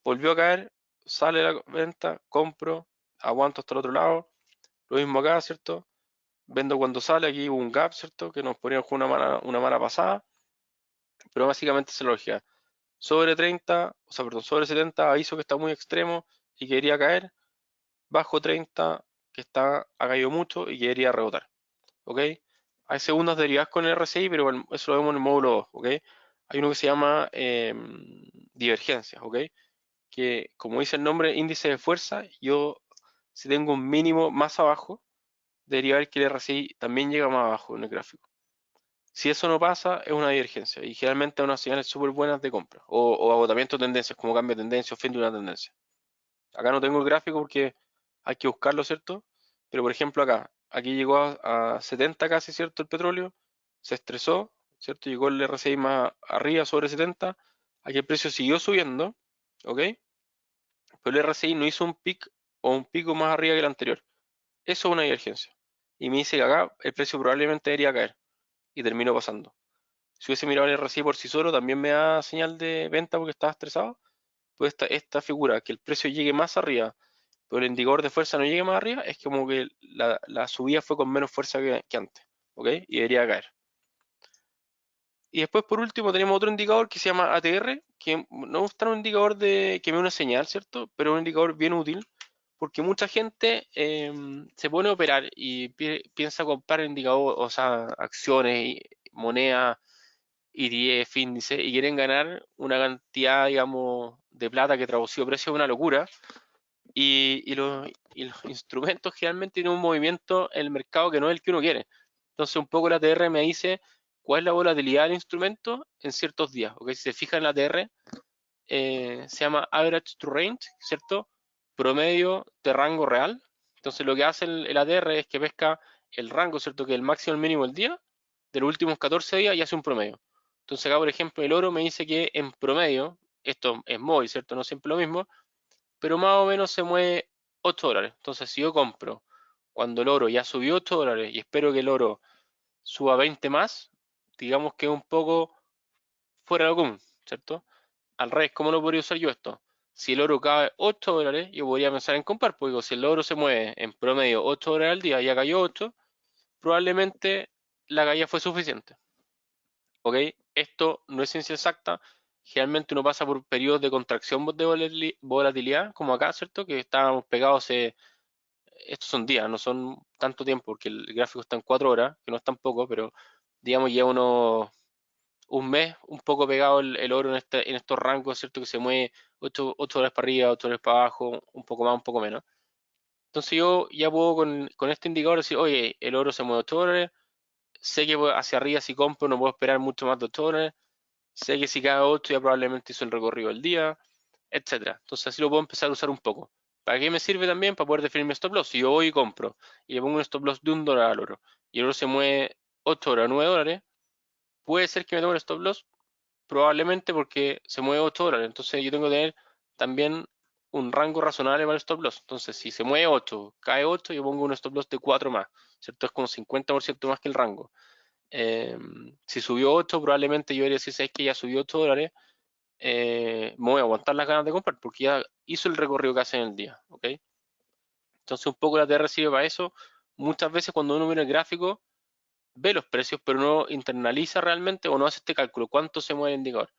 volvió a caer, sale la venta, compro, aguanto hasta el otro lado, lo mismo acá, ¿cierto? Vendo cuando sale, aquí hubo un gap, ¿cierto? Que nos poníamos con una mala pasada, pero básicamente es la lógica. Sobre 30, o sea, perdón, sobre 70, aviso que está muy extremo y quería caer. Bajo 30, que ha caído mucho y quería rebotar. ¿Ok? Hay segundas derivadas con el RSI, pero bueno, eso lo vemos en el módulo 2. ¿Ok? Hay uno que se llama divergencias. ¿Ok? Que, como dice el nombre, índice de fuerza, yo si tengo un mínimo más abajo, debería ver que el RSI también llega más abajo en el gráfico. Si eso no pasa, es una divergencia y generalmente es unas señales súper buenas de compra o agotamiento de tendencias, como cambio de tendencia o fin de una tendencia. Acá no tengo el gráfico porque hay que buscarlo, ¿cierto? Pero por ejemplo acá, aquí llegó a 70 casi, ¿cierto? El petróleo, se estresó, ¿cierto? Llegó el RSI más arriba sobre 70, aquí el precio siguió subiendo, ¿ok? Pero el RSI no hizo un pic o un pico más arriba que el anterior. Eso es una divergencia. Y me dice que acá el precio probablemente debería caer y terminó pasando. Si hubiese mirado el RSI por sí solo, también me da señal de venta porque estaba estresado. Pues esta figura, que el precio llegue más arriba, pero el indicador de fuerza no llegue más arriba, es como que la subida fue con menos fuerza que antes, ¿ok? Y debería caer. Y después, por último, tenemos otro indicador que se llama ATR, que no es tan un indicador que me da una señal, ¿cierto? Pero es un indicador bien útil, porque mucha gente se pone a operar y piensa comprar indicadores, o sea, acciones, monedas, ETF, índice, y quieren ganar una cantidad, digamos, de plata que traducido precio es una locura. Y los instrumentos generalmente tienen un movimiento en el mercado que no es el que uno quiere. Entonces, un poco la ATR me dice cuál es la volatilidad del instrumento en ciertos días. ¿Ok? Si se fija en la ATR, se llama Average to Range, ¿cierto? Promedio de rango real. Entonces, lo que hace el ATR es que pesca el rango, ¿cierto? Que es el máximo y el mínimo del día, de los últimos 14 días y hace un promedio. Entonces, acá, por ejemplo, el oro me dice que en promedio, esto es móvil, ¿cierto? No siempre lo mismo, pero más o menos se mueve $8. Entonces, si yo compro cuando el oro ya subió $8 y espero que el oro suba 20 más, digamos que es un poco fuera de lo común, ¿cierto? Al revés, ¿cómo lo podría usar yo esto? Si el oro cae $8, yo podría pensar en comprar, porque digo, si el oro se mueve en promedio $8 al día y ya cayó 8, probablemente la caída fue suficiente. ¿Ok? Esto no es ciencia exacta. Generalmente uno pasa por periodos de contracción de volatilidad, como acá, ¿cierto? Que estábamos pegados, estos son días, no son tanto tiempo, porque el gráfico está en 4 horas, que no es tan poco, pero digamos ya un mes un poco pegado el oro en estos rangos, ¿cierto? Que se mueve 8 horas para arriba, 8 horas para abajo, un poco más, un poco menos. Entonces yo ya puedo con este indicador decir, oye, el oro se mueve 8 horas, sé que hacia arriba si compro no puedo esperar mucho más de 8 horas, sé que si cae 8 ya probablemente hizo el recorrido del día, etcétera. Entonces así lo puedo empezar a usar un poco. ¿Para qué me sirve también? Para poder definir mi stop loss. Si yo voy y compro y le pongo un stop loss de $1 al oro y el oro se mueve 8 horas, $9, puede ser que me tome el stop loss, probablemente porque se mueve $8. Entonces yo tengo que tener también un rango razonable para el stop loss. Entonces, si se mueve 8, cae 8, yo pongo un stop loss de 4 más, ¿cierto? Es como 50% más que el rango. Si subió 8, probablemente yo debería decir, ¿sabes que ya subió $8? Me voy a aguantar las ganas de comprar porque ya hizo el recorrido que hace en el día, ¿ok? Entonces un poco la TR sirve para eso. Muchas veces cuando uno mira el gráfico, ve los precios, pero no internaliza realmente o no hace este cálculo, cuánto se mueve el indicador.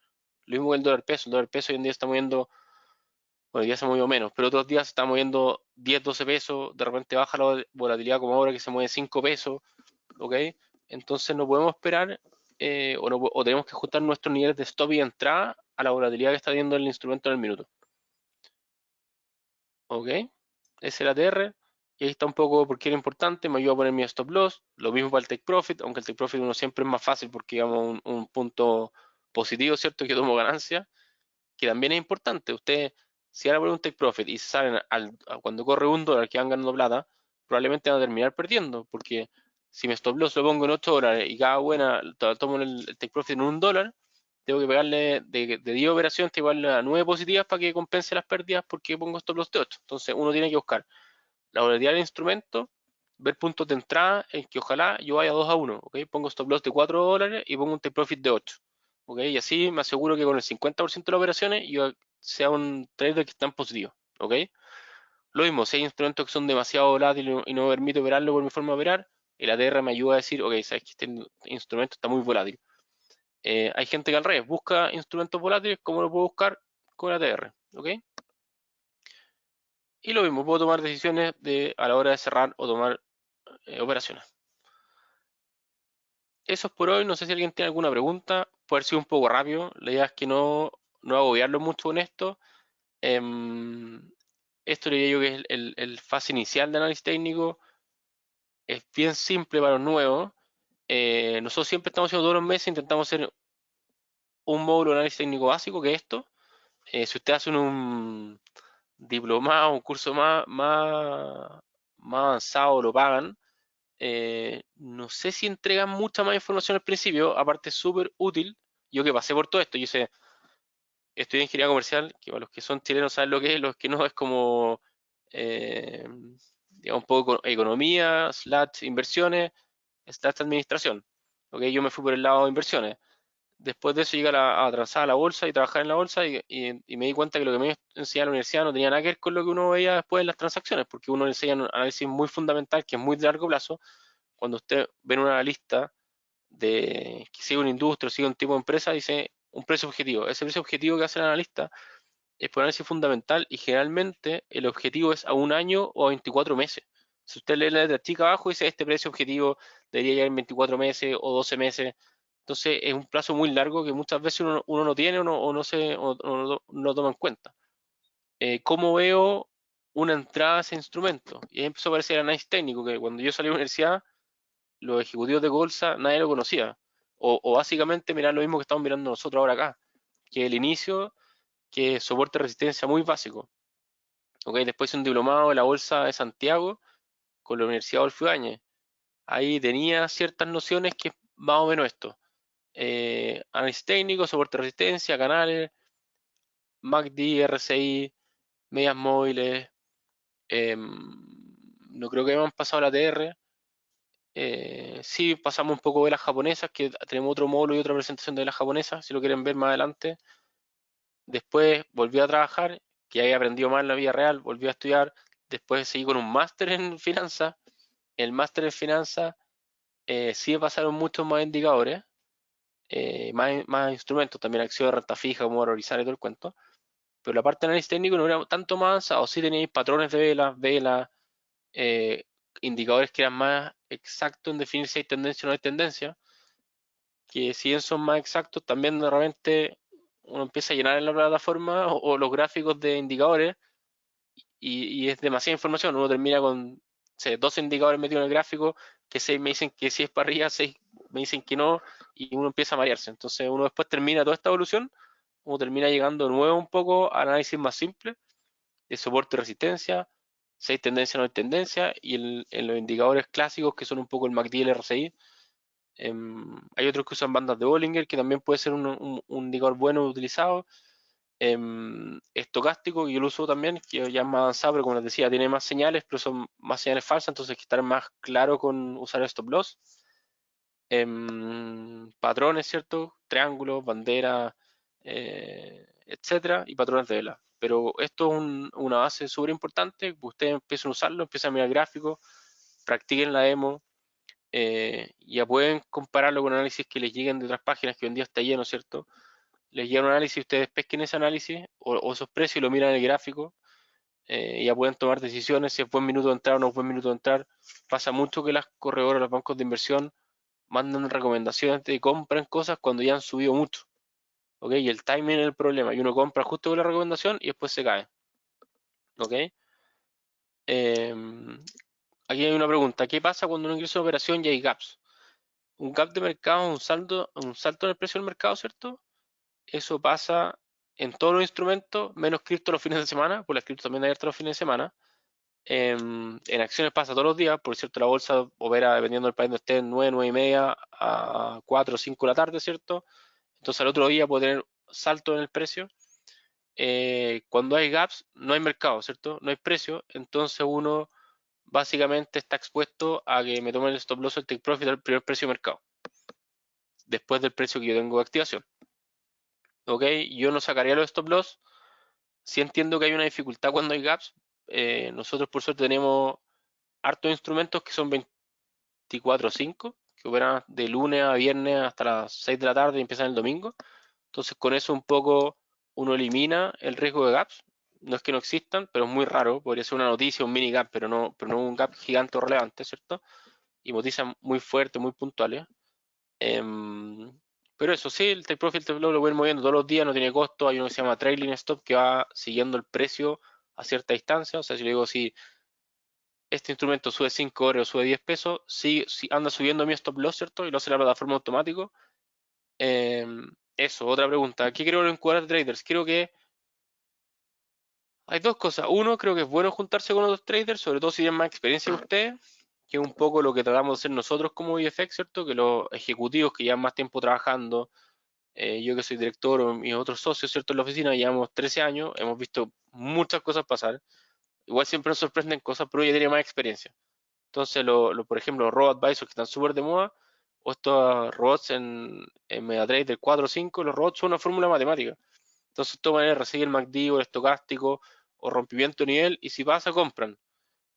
Lo mismo que el dólar peso hoy en día está moviendo, bueno, hoy día se movió menos, pero otros días se está moviendo 10, 12 pesos, de repente baja la volatilidad como ahora que se mueve 5 pesos, ¿ok? Entonces no podemos esperar o tenemos que ajustar nuestros niveles de stop y entrada a la volatilidad que está teniendo el instrumento en el minuto, ¿ok? Ese es el ATR. Y ahí está un poco por qué era importante, me ayuda a poner mi stop loss, lo mismo para el take profit, aunque el take profit uno siempre es más fácil porque digamos un punto positivo, ¿cierto? Que tomo ganancia, que también es importante. Usted, si ahora ponen un take profit y salen cuando corre $1 que van ganando plata, probablemente van a terminar perdiendo, porque si mi stop loss lo pongo en $8 y cada buena tomo el take profit en $1, tengo que pegarle de 10 operaciones, tengo que pegarle a 9 positivas para que compense las pérdidas porque pongo stop loss de 8. Entonces uno tiene que buscar la volatilidad del instrumento, ver puntos de entrada en que ojalá yo vaya 2-1, ¿ok? Pongo stop loss de $4 y pongo un take profit de 8, ¿ok? Y así me aseguro que con el 50% de las operaciones yo sea un trader que está en positivo, ¿ok? Lo mismo, si hay instrumentos que son demasiado volátiles y no me permite operarlo por mi forma de operar, el ATR me ayuda a decir, ok, sabes que este instrumento está muy volátil. Hay gente que al revés busca instrumentos volátiles, ¿cómo lo puedo buscar? Con el ATR, ¿ok? Y lo mismo, puedo tomar decisiones a la hora de cerrar o tomar operaciones. Eso es por hoy. No sé si alguien tiene alguna pregunta. Puede haber sido un poco rápido. La idea es que no agobiarlo mucho con esto. Esto diría yo que es el fase inicial de análisis técnico. Es bien simple para los nuevos. Nosotros siempre estamos haciendo todos los meses, intentamos hacer un módulo de análisis técnico básico, que es esto. Si usted hace un diplomado, un curso más avanzado, lo pagan. No sé si entregan mucha más información al principio, aparte es súper útil. Yo que pasé por todo esto, yo sé, estudié ingeniería comercial, que para los que son chilenos saben lo que es, los que no es como, eh, digamos, un poco economía, slash inversiones, slash administración. ¿Ok? Yo me fui por el lado de inversiones. Después de eso llegué a transar a la bolsa y trabajar en la bolsa y me di cuenta que lo que me enseñaba la universidad no tenía nada que ver con lo que uno veía después en las transacciones, porque uno le enseña un análisis muy fundamental que es muy de largo plazo. Cuando usted ve una lista de que sigue una industria o sigue un tipo de empresa, dice un precio objetivo. Ese precio objetivo que hace el analista es por análisis fundamental y generalmente el objetivo es a un año o a 24 meses. Si usted lee la letra chica abajo, dice este precio objetivo debería llegar en 24 meses o 12 meses. Entonces es un plazo muy largo que muchas veces uno no tiene o no lo toma en cuenta. ¿Cómo veo una entrada a ese instrumento? Y ahí empezó a aparecer el análisis técnico, que cuando yo salí de la universidad los ejecutivos de bolsa nadie lo conocía. O básicamente mirar lo mismo que estamos mirando nosotros ahora acá, que el inicio, que es soporte de resistencia muy básico. ¿Okay? Después hice un diplomado en la Bolsa de Santiago con la Universidad Adolfo Ibáñez. Ahí tenía ciertas nociones que es más o menos esto. Análisis técnico, soporte de resistencia, canales, MACD, RSI, medias móviles. No creo que me han pasado la TR. Sí, pasamos un poco de las japonesas, que tenemos otro módulo y otra presentación de las japonesas, si lo quieren ver más adelante. Después volví a trabajar, que había aprendido más en la vida real, volví a estudiar. Después seguí con un máster en finanzas. El máster en finanzas sí me pasaron muchos más indicadores, más instrumentos, también acciones de renta fija, como valorizar y todo el cuento. Pero la parte de análisis técnico no era tanto más avanzado, sí teníais patrones de velas, eh, indicadores que eran más exactos en definir si hay tendencia o no hay tendencia, que si bien son más exactos, también de repente uno empieza a llenar en la plataforma o los gráficos de indicadores y es demasiada información. Uno termina con 12 indicadores metidos en el gráfico, que 6 me dicen que sí es para arriba, 6 me dicen que no, y uno empieza a marearse. Entonces uno después termina toda esta evolución, uno termina llegando de nuevo un poco a análisis más simple, de soporte y resistencia, si hay tendencia o no hay tendencia, y en los indicadores clásicos que son un poco el MACD y el RSI, Hay otros que usan bandas de Bollinger, que también puede ser un indicador bueno utilizado. Estocástico, que yo lo uso también, que ya es más avanzado, pero como les decía, tiene más señales, pero son más señales falsas, entonces hay que estar más claro con usar el stop loss. Patrones, ¿cierto? Triángulos, banderas, etcétera, y patrones de vela. Pero esto es una base súper importante, que ustedes empiecen a usarlo, empiecen a mirar gráficos, practiquen la demo, ya pueden compararlo con análisis que les lleguen de otras páginas que hoy en día está lleno, ¿cierto? Les llega un análisis, ustedes pesquen ese análisis o esos precios y lo miran en el gráfico, y ya pueden tomar decisiones si es buen minuto de entrar o no es buen minuto de entrar. Pasa mucho que las corredoras, los bancos de inversión mandan recomendaciones de comprar cosas cuando ya han subido mucho, ¿ok? Y el timing es el problema, y uno compra justo con la recomendación y después se cae, ¿ok? Aquí hay una pregunta, ¿qué pasa cuando uno ingresa a una operación y hay gaps? Un gap de mercado, un salto en el precio del mercado, ¿cierto? Eso pasa en todos los instrumentos, menos cripto los fines de semana, pues las cripto también hay abiertas los fines de semana. En acciones pasa todos los días, por cierto, la bolsa opera dependiendo del país donde esté, 9, 9 y media a 4 o 5 de la tarde, ¿cierto? Entonces al otro día puede tener salto en el precio. Cuando hay gaps, no hay mercado, ¿cierto? No hay precio, entonces uno básicamente está expuesto a que me tomen el stop loss o el take profit al primer precio de mercado, después del precio que yo tengo de activación. ¿Ok? Yo no sacaría los stop loss. Sí entiendo que hay una dificultad cuando hay gaps. Nosotros por suerte tenemos hartos instrumentos que son 24/5, que operan de lunes a viernes hasta las 6 de la tarde y empiezan el domingo. Entonces con eso un poco uno elimina el riesgo de gaps. No es que no existan, pero es muy raro. Podría ser una noticia, un mini gap, pero no un gap gigante o relevante, ¿cierto? Y noticias muy fuertes, muy puntuales. Em, pero eso sí, el take profit, el take loss lo voy moviendo todos los días, no tiene costo. Hay uno que se llama trailing stop que va siguiendo el precio a cierta distancia. O sea, si le digo si este instrumento sube 5 horas o sube 10 pesos, si anda subiendo mi stop loss, ¿cierto? Y lo hace la plataforma automático. Eso, otra pregunta. ¿Qué creo en cuadrar de traders? Creo que hay dos cosas. Uno, creo que es bueno juntarse con otros traders, sobre todo si tienen más experiencia que ustedes, que es un poco lo que tratamos de hacer nosotros como VFX, ¿cierto? Que los ejecutivos que llevan más tiempo trabajando, yo que soy director o mis otros socios, ¿cierto? En la oficina llevamos 13 años, hemos visto muchas cosas pasar. Igual siempre nos sorprenden cosas, pero ya tiene más experiencia. Entonces, por ejemplo, los robo advisors que están súper de moda, o estos robots en MetaTrader 4 o 5, los robots son una fórmula matemática. Entonces, de todas maneras, recibe el MACD o el estocástico o rompimiento de nivel, y si pasa, compran.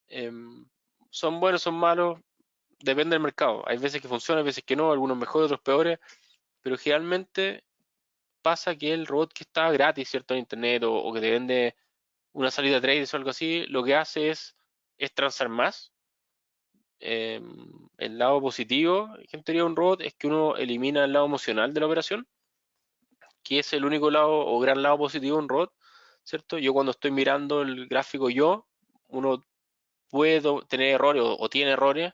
Em, Son buenos, son malos, depende del mercado. Hay veces que funcionan, hay veces que no, algunos mejores, otros peores, pero generalmente pasa que el robot que está gratis, ¿cierto? En internet o que te vende una salida de trades o algo así, lo que hace es transar más. El lado positivo, que en teoría un robot, es que uno elimina el lado emocional de la operación, que es el único lado o gran lado positivo de un robot, ¿cierto? Yo cuando estoy mirando el gráfico uno puede tener errores o tiene errores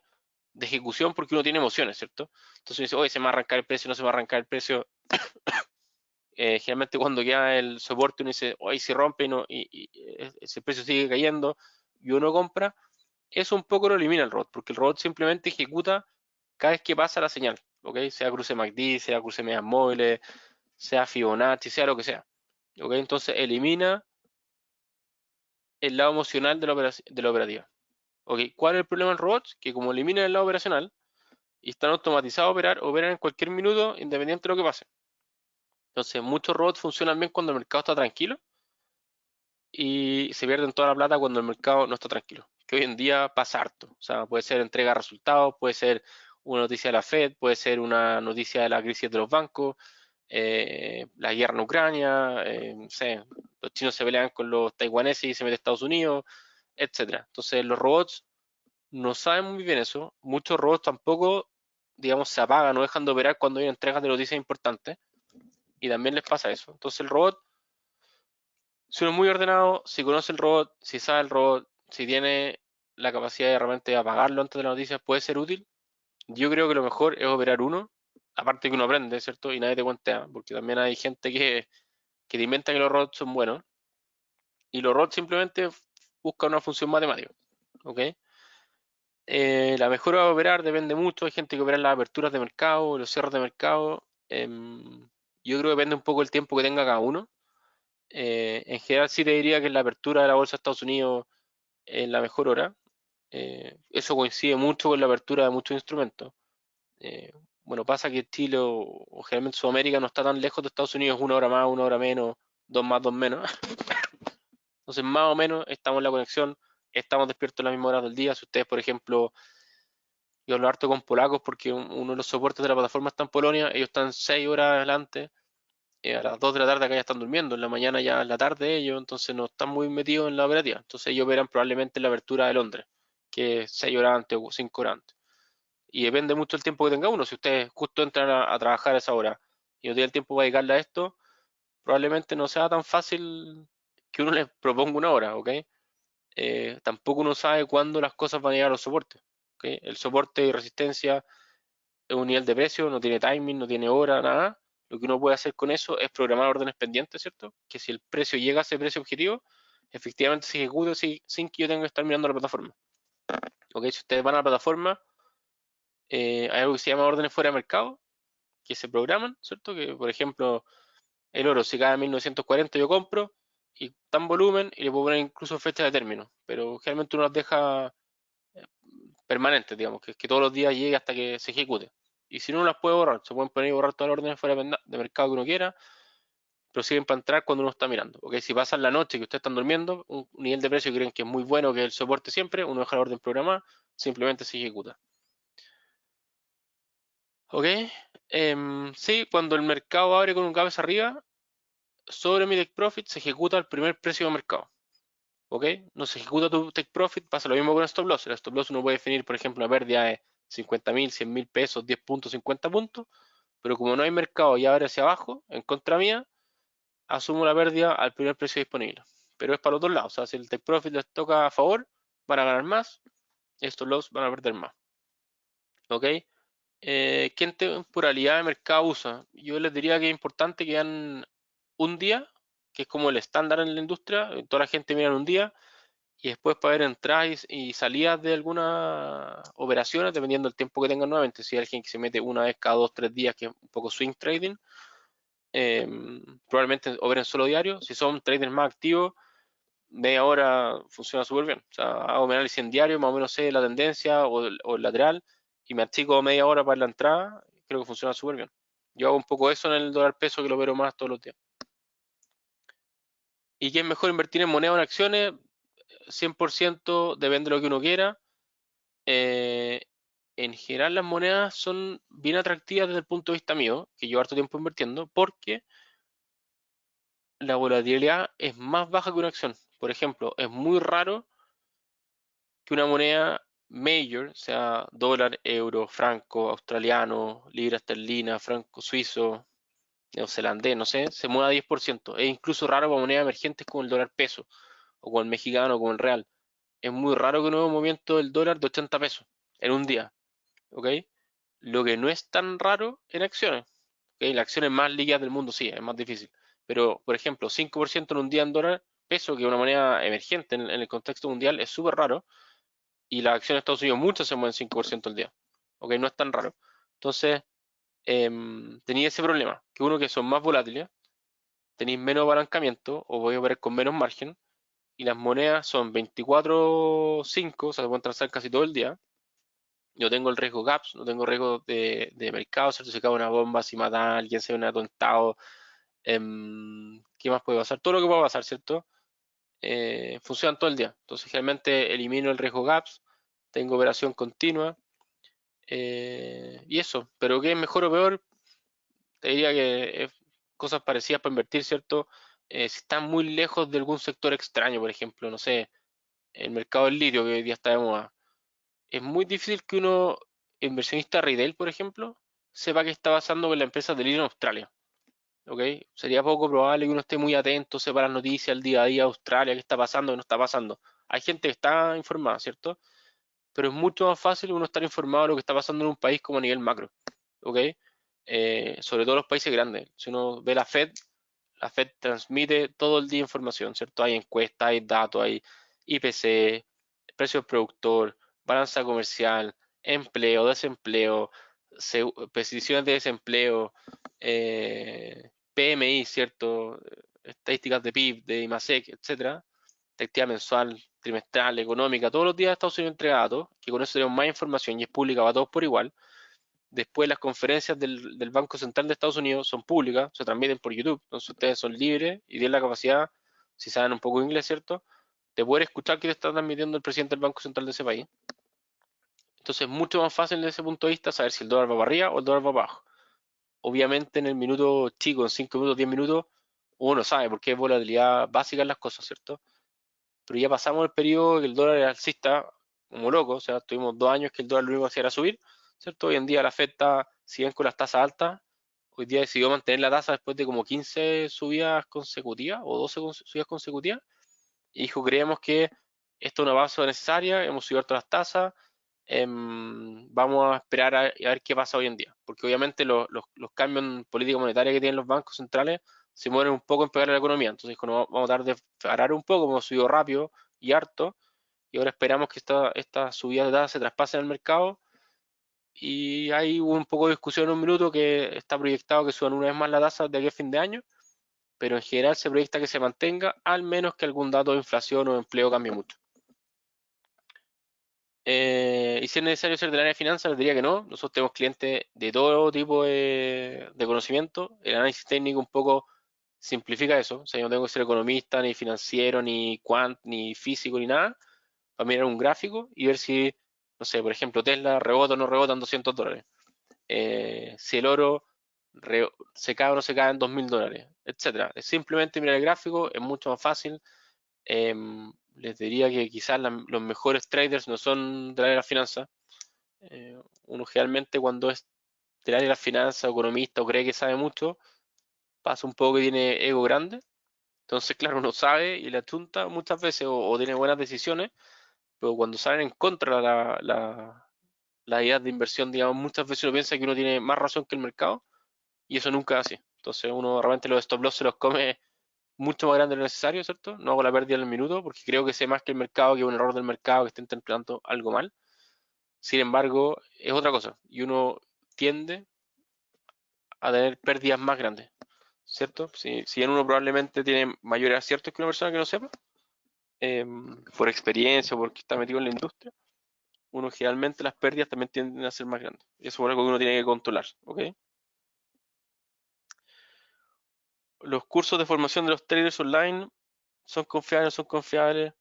de ejecución porque uno tiene emociones, ¿cierto? Entonces uno dice, oye, se me va a arrancar el precio, no se me va a arrancar el precio. Generalmente cuando queda el soporte uno dice, oye, si rompe y ese precio sigue cayendo y uno compra, eso un poco lo elimina el robot, porque el robot simplemente ejecuta cada vez que pasa la señal, ¿ok? Sea cruce MACD, sea cruce medias móviles, sea Fibonacci, sea lo que sea, ¿ok? Entonces elimina el lado emocional de la operativa, ¿ok? ¿Cuál es el problema del robot? Que como elimina el lado operacional y están automatizados a operar, operan en cualquier minuto independiente de lo que pase. Entonces muchos robots funcionan bien cuando el mercado está tranquilo y se pierden toda la plata cuando el mercado no está tranquilo, que hoy en día pasa harto. O sea, puede ser entrega de resultados, puede ser una noticia de la Fed, puede ser una noticia de la crisis de los bancos, la guerra en Ucrania, no sé, los chinos se pelean con los taiwaneses y se mete Estados Unidos, etcétera. Entonces los robots no saben muy bien eso. Muchos robots tampoco, digamos, se apagan o dejan de operar cuando hay entregas de noticias importantes y también les pasa eso. Entonces el robot, si uno es muy ordenado, si conoce el robot, si sabe el robot, si tiene la capacidad de realmente apagarlo antes de la noticia, puede ser útil. Yo creo que lo mejor es operar uno, aparte que uno aprende, ¿cierto? Y nadie te cuentea, porque también hay gente que te inventa que los robots son buenos y los robots simplemente buscan una función matemática, ¿ok? La mejora de operar depende mucho. Hay gente que opera en las aperturas de mercado, los cierres de mercado. Yo creo que depende un poco del tiempo que tenga cada uno. En general sí te diría que en la apertura de la bolsa de Estados Unidos es la mejor hora. Eso coincide mucho con la apertura de muchos instrumentos. Eh, bueno, pasa que Chile o generalmente Sudamérica no está tan lejos de Estados Unidos, una hora más, una hora menos, dos más, dos menos. Entonces, más o menos estamos en la conexión, estamos despiertos a las mismas horas del día. Si ustedes, por ejemplo, yo hablo harto con polacos porque uno de los soportes de la plataforma está en Polonia, ellos están 6 horas adelante, a las 2 de la tarde acá ya están durmiendo, en la mañana ya es la tarde ellos, entonces no están muy metidos en la operativa. Entonces ellos operan probablemente en la apertura de Londres, que es 6 horas antes o 5 horas antes. Y depende mucho del tiempo que tenga uno. Si ustedes justo entran a trabajar a esa hora y no tiene el tiempo para dedicarle a esto, probablemente no sea tan fácil que uno les proponga una hora, ¿ok? Tampoco uno sabe cuándo las cosas van a llegar a los soportes, ¿ok? El soporte y resistencia es un nivel de precio, no tiene timing, no tiene hora, nada. Lo que uno puede hacer con eso es programar órdenes pendientes, ¿cierto? Que si el precio llega a ese precio objetivo, efectivamente se ejecute sin que yo tenga que estar mirando la plataforma. ¿Ok? Si ustedes van a la plataforma, hay algo que se llama órdenes fuera de mercado, que se programan, ¿cierto? Que, por ejemplo, el oro, si cae a 1940 yo compro y está en volumen y le puedo poner incluso fecha de término, pero generalmente uno las deja permanentes, digamos, que todos los días llegue hasta que se ejecute. Y si no, no las puede borrar, se pueden poner y borrar todas las órdenes fuera de mercado que uno quiera, pero siguen para entrar cuando uno está mirando. ¿Ok? Si pasan la noche que ustedes están durmiendo, un nivel de precio que creen que es muy bueno, que es el soporte siempre, uno deja la orden programada, simplemente se ejecuta. ¿Ok? Sí, cuando el mercado abre con un gap hacia arriba, sobre mi take profit se ejecuta el primer precio de mercado. ¿Ok? No se ejecuta tu take profit, pasa lo mismo con el stop loss. El stop loss uno puede definir, por ejemplo, una pérdida de 50.000, 100.000 pesos, 10 puntos, 50 puntos, pero como no hay mercado y abre hacia abajo, en contra mía, asumo la pérdida al primer precio disponible. Pero es para los dos lados, o sea, si el take profit les toca a favor, van a ganar más, estos loss van a perder más. ¿Ok? ¿Qué temporalidad de mercado usa? Yo les diría que es importante que hagan un día, que es como el estándar en la industria, toda la gente mira en un día, y después para ver entradas y salidas de algunas operaciones, dependiendo del tiempo que tengan nuevamente. Si hay alguien que se mete una vez cada 2 o 3 días, que es un poco swing trading, eh, probablemente operen solo diario. Si son traders más activos, media hora funciona súper bien. O sea, hago mi análisis en diario, más o menos sé la tendencia o el lateral, y me achico media hora para la entrada, creo que funciona súper bien. Yo hago un poco eso en el dólar peso, que lo opero más todos los días. ¿Y qué es mejor invertir en moneda o en acciones? 100% depende de lo que uno quiera. Eh, en general las monedas son bien atractivas desde el punto de vista mío, que llevo harto tiempo invirtiendo, porque la volatilidad es más baja que una acción. Por ejemplo, es muy raro que una moneda major, sea dólar, euro, franco, australiano, libra esterlina, franco suizo, neozelandés, no sé, se mueva 10%. Es incluso raro para monedas emergentes como el dólar peso, o como el mexicano, o como el real. Es muy raro que un nuevo movimiento del dólar de 80 pesos en un día. ¿Ok? Lo que no es tan raro en acciones. ¿Ok? Las acciones más líquidas del mundo sí, es más difícil. Pero, por ejemplo, 5% en un día en dólar, peso, que es una moneda emergente en el contexto mundial, es súper raro. Y las acciones de Estados Unidos, muchas se mueven 5% al día. ¿Ok? No es tan raro. Entonces, tenía ese problema, que uno que son más volátiles, tenéis menos apalancamiento o voy a operar con menos margen, y las monedas son 24/5, o sea, se pueden transar casi todo el día. No tengo el riesgo gaps, no tengo riesgo de mercado, ¿cierto? Si cae una bomba, si mata a alguien, se ve un atontado, ¿qué más puede pasar? Todo lo que pueda pasar, ¿cierto? Funcionan todo el día. Entonces, generalmente elimino el riesgo gaps, tengo operación continua, y eso. Pero ¿qué es mejor o peor? Te diría que es cosas parecidas para invertir, ¿cierto? Si están muy lejos de algún sector extraño, por ejemplo, no sé, el mercado del litio, que hoy día está de moda, es muy difícil que uno, inversionista retail, por ejemplo, sepa qué está pasando con la empresa de litio en Australia. ¿Ok? Sería poco probable que uno esté muy atento, sepa las noticias, el día a día de Australia, qué está pasando, qué no está pasando. Hay gente que está informada, ¿cierto? Pero es mucho más fácil uno estar informado de lo que está pasando en un país como a nivel macro. ¿Ok? Sobre todo los países grandes. Si uno ve la Fed transmite todo el día información, ¿cierto? Hay encuestas, hay datos, hay IPC, precio del productor, balanza comercial, empleo, desempleo, peticiones de desempleo, PMI, ¿cierto? Estadísticas de PIB, de IMASEC, etcétera, de actividad mensual, trimestral, económica, todos los días Estados Unidos entrega datos, que con eso tenemos más información y es pública para todos por igual. Después las conferencias del Banco Central de Estados Unidos son públicas, se transmiten por YouTube, entonces ustedes son libres y tienen la capacidad, si saben un poco de inglés, ¿cierto?, de poder escuchar qué te está transmitiendo el presidente del Banco Central de ese país. Entonces es mucho más fácil desde ese punto de vista saber si el dólar va para arriba o el dólar va para abajo. Obviamente en el minuto chico, en 5 minutos, 10 minutos, uno sabe porque es volatilidad básica en las cosas, ¿cierto? Pero ya pasamos el periodo que el dólar era alcista como loco, o sea, tuvimos 2 años que el dólar lo único que hacía era subir, ¿cierto? Hoy en día la Fed está, si bien con las tasas altas, hoy día decidió mantener la tasa después de como 15 subidas consecutivas o 12 subidas consecutivas, y dijo, creemos que esto es una base necesaria, hemos subido todas las tasas, vamos a esperar a ver qué pasa hoy en día, porque obviamente los cambios en política monetaria que tienen los bancos centrales se mueven un poco en pegar a la economía, entonces vamos a tratar de parar un poco, hemos subido rápido y harto, y ahora esperamos que esta subida de tasas se traspase en el mercado, y hay un poco de discusión en un minuto que está proyectado que suban una vez más la tasa de aquí a fin de año, pero en general se proyecta que se mantenga, al menos que algún dato de inflación o de empleo cambie mucho. Y si es necesario ser del área de finanzas, les diría que no. Nosotros tenemos clientes de todo tipo de conocimiento. El análisis técnico un poco simplifica eso. O sea, yo no tengo que ser economista, ni financiero, ni quant, ni físico, ni nada. Para mirar un gráfico y ver si, no sé, por ejemplo, Tesla rebota o no rebota en $200. Si el oro se cae o no se cae en $2000, etcétera. Es simplemente mirar el gráfico, es mucho más fácil. Les diría que quizás los mejores traders no son del área de las finanzas. Uno generalmente cuando es del área de las finanzas, economista o cree que sabe mucho, pasa un poco que tiene ego grande. Entonces, claro, uno sabe y le achunta muchas veces o tiene buenas decisiones, pero cuando salen en contra la idea de inversión, digamos, muchas veces uno piensa que uno tiene más razón que el mercado y eso nunca es así. Entonces uno realmente los stop loss se los come mucho más grande de lo necesario, ¿cierto? No hago la pérdida en el minuto porque creo que sé más que el mercado, que es un error del mercado, que está interpretando algo mal. Sin embargo, es otra cosa y uno tiende a tener pérdidas más grandes, ¿cierto? Si bien uno probablemente tiene mayores aciertos que una persona que no sepa, por experiencia o porque está metido en la industria, uno generalmente las pérdidas también tienden a ser más grandes. Y eso es algo que uno tiene que controlar, ¿ok? Los cursos de formación de los traders online son confiables, no son confiables.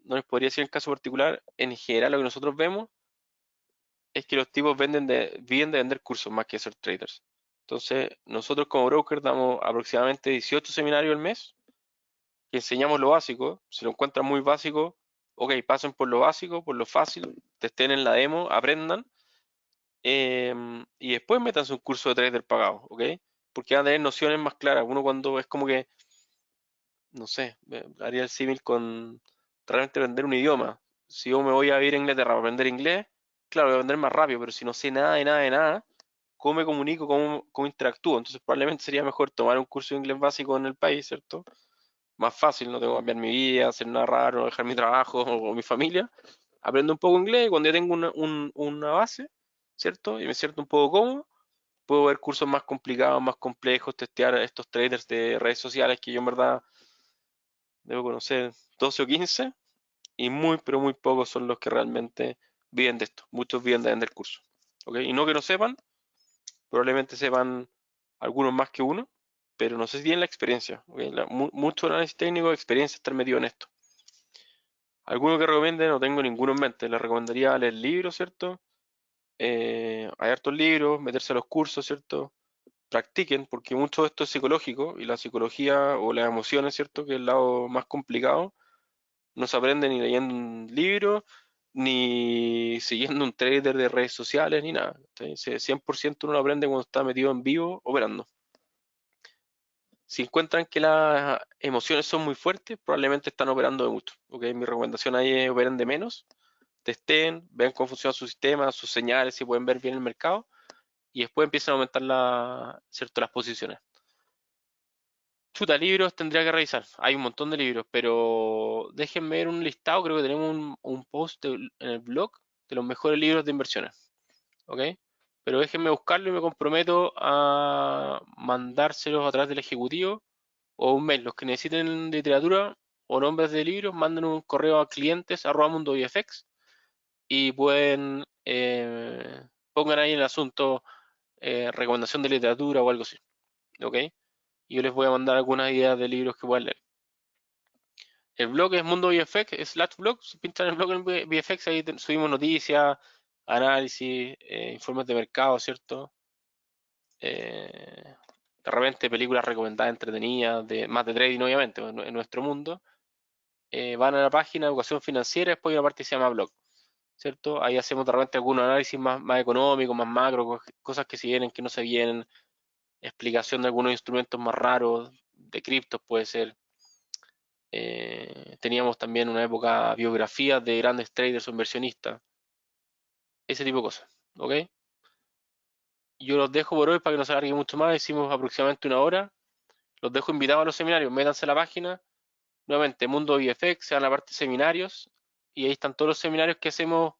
No les podría decir en caso particular. En general, lo que nosotros vemos es que los tipos viven de vender cursos más que ser traders. Entonces, nosotros como broker damos aproximadamente 18 seminarios al mes que enseñamos lo básico. Si lo encuentran muy básico, ok, pasen por lo básico, por lo fácil, testen en la demo, aprendan y después métanse un curso de trader pagado, ok, porque van a tener nociones más claras. Uno cuando es como que, no sé, haría el símil con realmente aprender un idioma. Si yo me voy a ir a Inglaterra para aprender inglés, claro, voy a aprender más rápido, pero si no sé nada de nada de nada, ¿cómo me comunico? ¿Cómo interactúo? Entonces probablemente sería mejor tomar un curso de inglés básico en el país, ¿cierto? Más fácil, no tengo que cambiar mi vida, hacer nada raro, dejar mi trabajo o mi familia. Aprendo un poco inglés y cuando ya tengo una base, ¿cierto? Y me siento un poco cómodo, puedo ver cursos más complicados, más complejos, testear a estos traders de redes sociales que yo en verdad debo conocer 12 o 15 y muy, pero muy pocos son los que realmente viven de esto. Muchos viven de vender cursos. ¿Ok? Y no que no sepan, probablemente sepan algunos más que uno, pero no sé si tienen la experiencia. ¿Ok? Mucho análisis técnico, experiencia estar metido en esto. ¿Alguno que recomiende? No tengo ninguno en mente. Les recomendaría leer libros, ¿cierto? Hay hartos libros, meterse a los cursos, ¿cierto? Practiquen, porque mucho de esto es psicológico y la psicología o las emociones, ¿cierto? Que es el lado más complicado. No se aprende ni leyendo un libro, ni siguiendo un trader de redes sociales, ni nada. Entonces, 100% uno lo aprende cuando está metido en vivo operando. Si encuentran que las emociones son muy fuertes, probablemente están operando de mucho. ¿Ok? Mi recomendación ahí es operen de menos, testen, vean cómo funciona su sistema, sus señales, si pueden ver bien el mercado, y después empiezan a aumentar ¿cierto? Las posiciones. Chuta, libros tendría que revisar. Hay un montón de libros, pero déjenme ver un listado. Creo que tenemos un post en el blog de los mejores libros de inversiones. ¿Ok? Pero déjenme buscarlo y me comprometo a mandárselos a través del ejecutivo o un mail. Los que necesiten literatura o nombres de libros, manden un correo a clientes@mundoVFX y pueden pongan ahí el asunto recomendación de literatura o algo así. ¿Ok? Y yo les voy a mandar algunas ideas de libros que puedan leer. El blog es Mundo VFX, /blog. Si pinchan el blog en VFX, ahí subimos noticias, análisis, informes de mercado, ¿cierto? De repente películas recomendadas, entretenidas, más de trading, obviamente, en nuestro mundo. Van a la página de educación financiera, después hay una parte que se llama blog, ¿cierto? Ahí hacemos de repente algunos análisis más económicos, más macro, cosas que se vienen, que no se vienen, explicación de algunos instrumentos más raros, de criptos puede ser. Teníamos también una época biografías de grandes traders o inversionistas, ese tipo de cosas, ¿ok? Yo los dejo por hoy para que no se alargue mucho más, hicimos aproximadamente una hora, los dejo invitados a los seminarios, métanse a la página, nuevamente Mundo VFX, se van a la parte de seminarios, y ahí están todos los seminarios que hacemos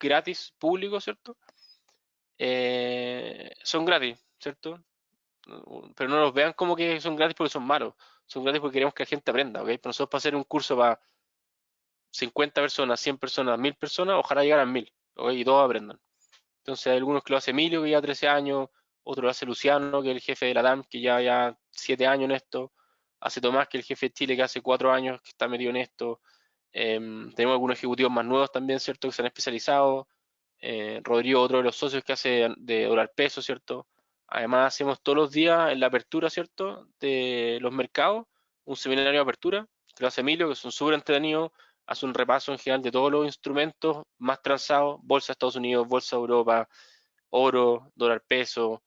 gratis, públicos, ¿cierto? Son gratis, ¿cierto? Pero no los vean como que son gratis porque son malos, son gratis porque queremos que la gente aprenda, ¿ok? Pero nosotros para hacer un curso para 50 personas, 100 personas, 1000 personas, ojalá llegaran 1000, ¿ok? Y todos aprendan. Entonces hay algunos que lo hace Emilio, que ya 13 años, otro lo hace Luciano, que es el jefe de la DAM, que ya 7 años en esto, hace Tomás, que es el jefe de Chile, que hace 4 años que está metido en esto. Tenemos algunos ejecutivos más nuevos también, ¿cierto? Que se han especializado. Rodrigo, otro de los socios que hace de dólar peso, ¿cierto? Además, hacemos todos los días en la apertura, ¿cierto? De los mercados, un seminario de apertura, que lo hace Emilio, que son súper entretenidos, hace un repaso en general de todos los instrumentos más transados, bolsa de Estados Unidos, bolsa de Europa, oro, dólar peso,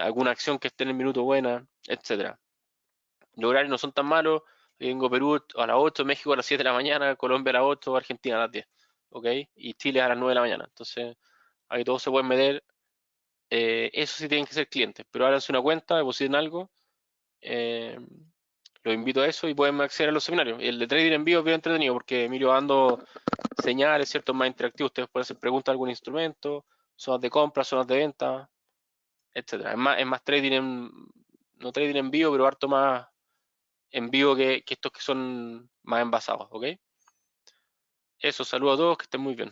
alguna acción que esté en el minuto buena, etcétera. Los horarios no son tan malos. Vengo a Perú a las 8, México a las 7 de la mañana, Colombia a las 8, Argentina a las 10. ¿Ok? Y Chile a las 9 de la mañana. Entonces, ahí todos se pueden meter. Eso sí tienen que ser clientes, pero háganse una cuenta, depositen algo. Eh, los invito a eso y pueden acceder a los seminarios. El de trading en vivo es bien entretenido porque Emilio dando señales, ¿cierto? Más interactivo. Ustedes pueden hacer preguntas a algún instrumento, zonas de compra, zonas de venta, etcétera. Es más no trading en vivo, pero harto más en vivo que estos que son más envasados, ¿ok? Eso, saludo a todos, que estén muy bien.